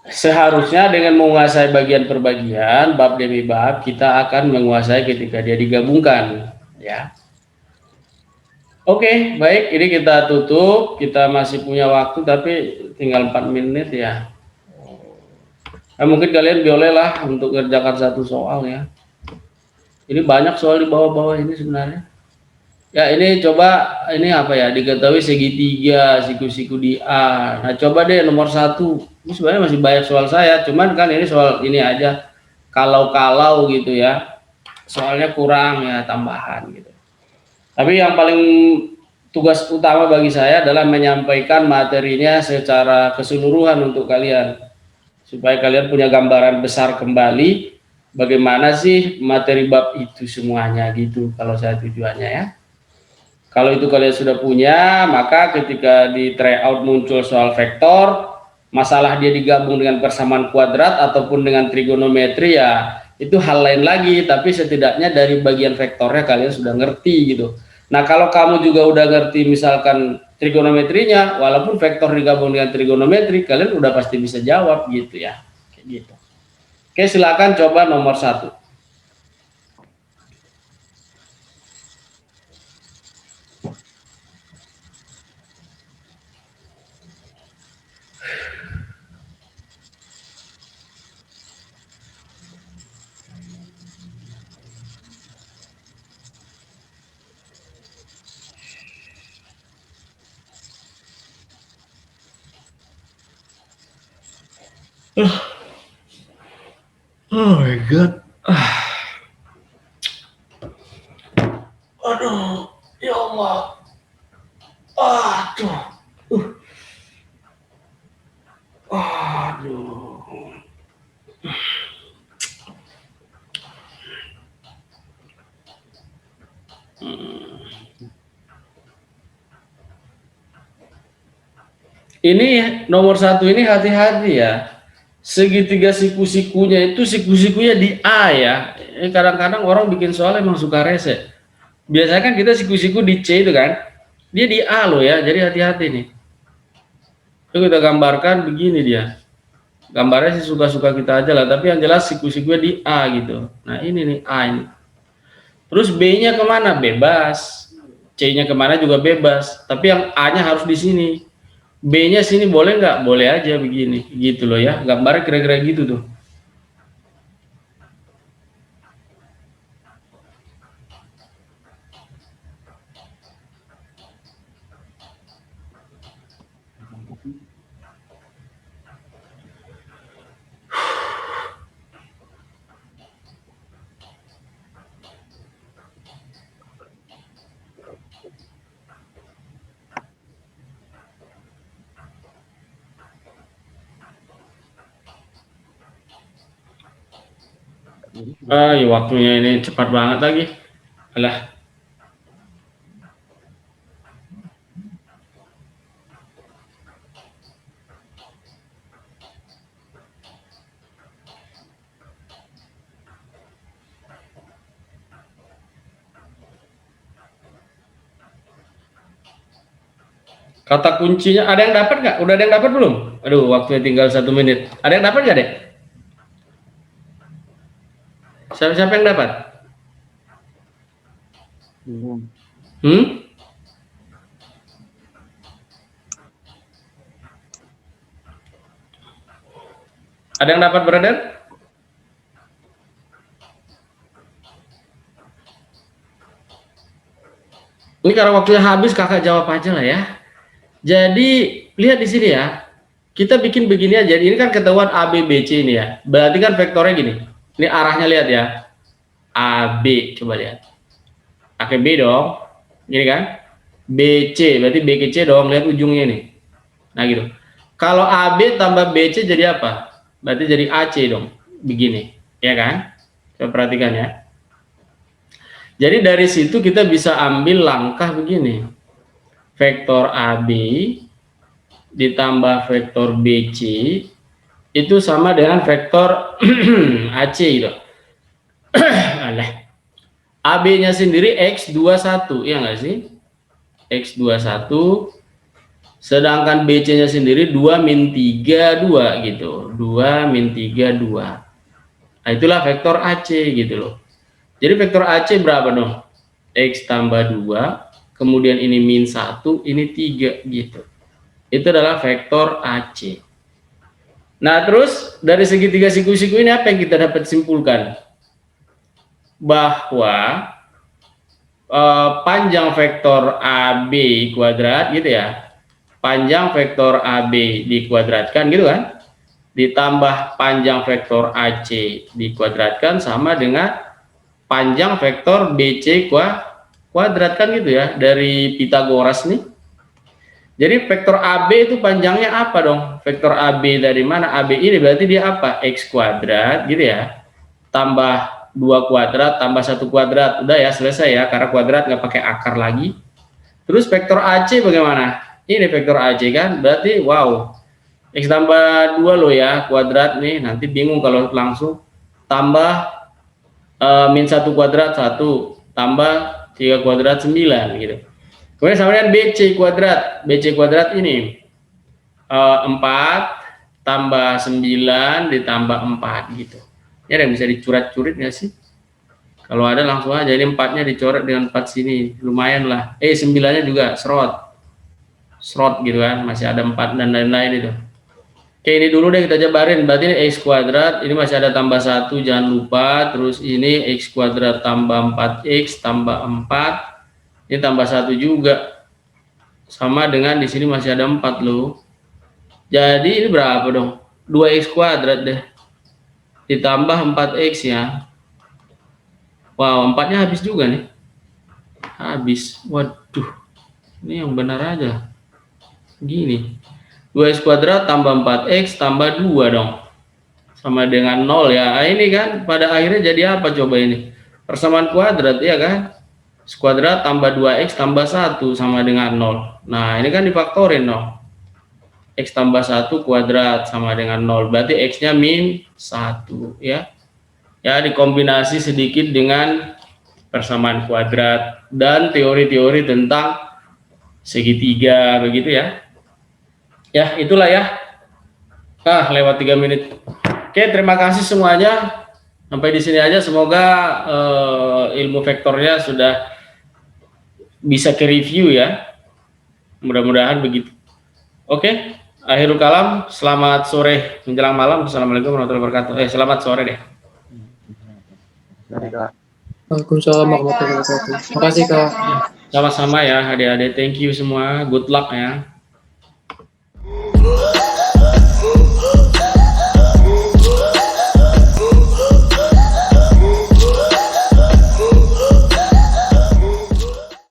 Seharusnya dengan menguasai bagian per bagian, bab demi bab, kita akan menguasai ketika dia digabungkan, ya. Oke, baik, ini kita tutup. Kita masih punya waktu, tapi tinggal 4 menit ya. Nah, mungkin kalian bolehlah untuk ngerjakan satu soal ya. Ini banyak soal di bawah-bawah ini sebenarnya. Ya ini coba, ini apa ya, diketahui segitiga, siku-siku di A. Nah coba deh nomor 1. Ini sebenarnya masih banyak soal saya, cuman kan ini soal ini aja. Kalau-kalau gitu ya. Soalnya kurang ya, tambahan gitu. Tapi yang paling tugas utama bagi saya adalah menyampaikan materinya secara keseluruhan untuk kalian. Supaya kalian punya gambaran besar kembali bagaimana sih materi bab itu semuanya gitu kalau saya tujuannya ya. Kalau itu kalian sudah punya, maka ketika di tryout muncul soal vektor, masalah dia digabung dengan persamaan kuadrat ataupun dengan trigonometri ya itu hal lain lagi, tapi setidaknya dari bagian vektornya kalian sudah ngerti gitu. Nah kalau kamu juga udah ngerti misalkan trigonometrinya, walaupun vektor digabung dengan trigonometri, kalian udah pasti bisa jawab gitu ya, kayak gitu. Oke, silakan coba nomor 1. Oh my god. Aduh, ya Allah. Aduh. Aduh. Ini nomor 1 ini hati-hati ya. Segitiga siku-sikunya itu siku-sikunya di A ya. Kadang-kadang orang bikin soal emang suka rese. Biasanya kan kita siku-siku di C itu kan. Dia di A loh ya. Jadi hati-hati nih. Itu kita gambarkan begini dia. Gambarnya sih suka-suka kita aja lah. Tapi yang jelas siku-sikunya di A gitu. Nah ini nih A ini. Terus B-nya kemana? Bebas. C-nya kemana juga bebas. Tapi yang A-nya harus di sini. B-nya sini boleh nggak? Boleh aja begini. Gitu loh ya. Gambarnya kira-kira gitu tuh. Ya waktunya ini cepat banget lagi. Alah. Kata kuncinya ada yang dapat nggak? Udah ada yang dapat belum? Aduh, waktunya tinggal 1 menit. Ada yang dapat nggak, Dek? Siapa yang dapat? Belum. Ada yang dapat, brother? Ini karena waktunya habis, kakak jawab aja lah ya. Jadi lihat di sini ya, kita bikin begini aja. Ini kan ketahuan A, B, B, C ini ya. Berarti kan vektornya gini. Ini arahnya lihat ya. A, B, coba lihat. Pakai B dong. Gini kan. B, C, berarti B ke C dong. Lihat ujungnya nih. Nah gitu. Kalau A, B tambah B, C jadi apa? Berarti jadi A, C dong. Begini. Ya kan? Coba perhatikan ya. Jadi dari situ kita bisa ambil langkah begini. Vektor AB ditambah vektor BC itu sama dengan vektor AC gitu. AB-nya sendiri X21, ya nggak sih? X21, sedangkan BC-nya sendiri 2 min 3, 2 gitu. 2 min 3, 2. Nah, itulah vektor AC gitu loh. Jadi vektor AC berapa dong? X tambah 2, kemudian ini min 1, ini 3 gitu. Itu adalah vektor AC. Nah, terus dari segitiga siku-siku ini apa yang kita dapat simpulkan? Bahwa panjang vektor AB kuadrat gitu ya. Panjang vektor AB dikuadratkan gitu kan? Ditambah panjang vektor AC dikuadratkan sama dengan panjang vektor BC kuadrat kan gitu ya, dari Pitagoras nih. Jadi vektor AB itu panjangnya apa dong? Vektor AB dari mana? AB ini berarti dia apa? X kuadrat gitu ya. Tambah 2 kuadrat tambah 1 kuadrat. Udah ya, selesai ya, karena kuadrat nggak pakai akar lagi. Terus vektor AC bagaimana? Ini vektor AC kan, berarti wow. X tambah 2 loh ya, kuadrat nih. Nanti bingung kalau langsung. Tambah min 1 kuadrat 1 tambah 3 kuadrat 9 gitu. Kemudian sama dengan BC kuadrat. BC kuadrat ini 4 tambah 9 ditambah 4 gitu. Ya, ada yang bisa dicoret-coret nggak sih? Kalau ada langsung aja. Ini 4-nya dicoret dengan 4 sini. Lumayan lah. 9-nya juga serot gitu kan. Masih ada 4 dan lain-lain itu. Oke, ini dulu deh kita jabarin. Berarti ini X kuadrat, ini masih ada tambah 1, jangan lupa. Terus ini X kuadrat tambah 4X tambah 4. Ini tambah 1 juga. Sama dengan di sini masih ada 4 loh. Jadi ini berapa dong? 2X kuadrat deh. Ditambah 4X ya. Wow, 4-nya habis juga nih. Habis. Waduh. Ini yang benar aja. Gini. 2x kuadrat tambah 4x tambah 2 dong. Sama dengan 0 ya. Nah, ini kan pada akhirnya jadi apa coba ini? Persamaan kuadrat ya kan? X kuadrat tambah 2x tambah 1 sama dengan 0. Nah, ini kan difaktorin dong. X tambah 1 kuadrat sama dengan 0. Berarti x-nya min 1 ya. Ya, dikombinasi sedikit dengan persamaan kuadrat dan teori-teori tentang segitiga begitu ya. Ya, itulah ya. Lewat 3 menit. Oke, terima kasih semuanya. Sampai di sini aja. Semoga ilmu vektornya sudah bisa ke review ya. Mudah-mudahan begitu. Oke, akhirul kalam. Selamat sore menjelang malam. Assalamualaikum warahmatullahi wabarakatuh. Selamat sore deh. Waalaikumsalam warahmatullahi wabarakatuh. Terima kasih, Kak. Sama-sama ya adik-adik. Thank you semua. Good luck ya.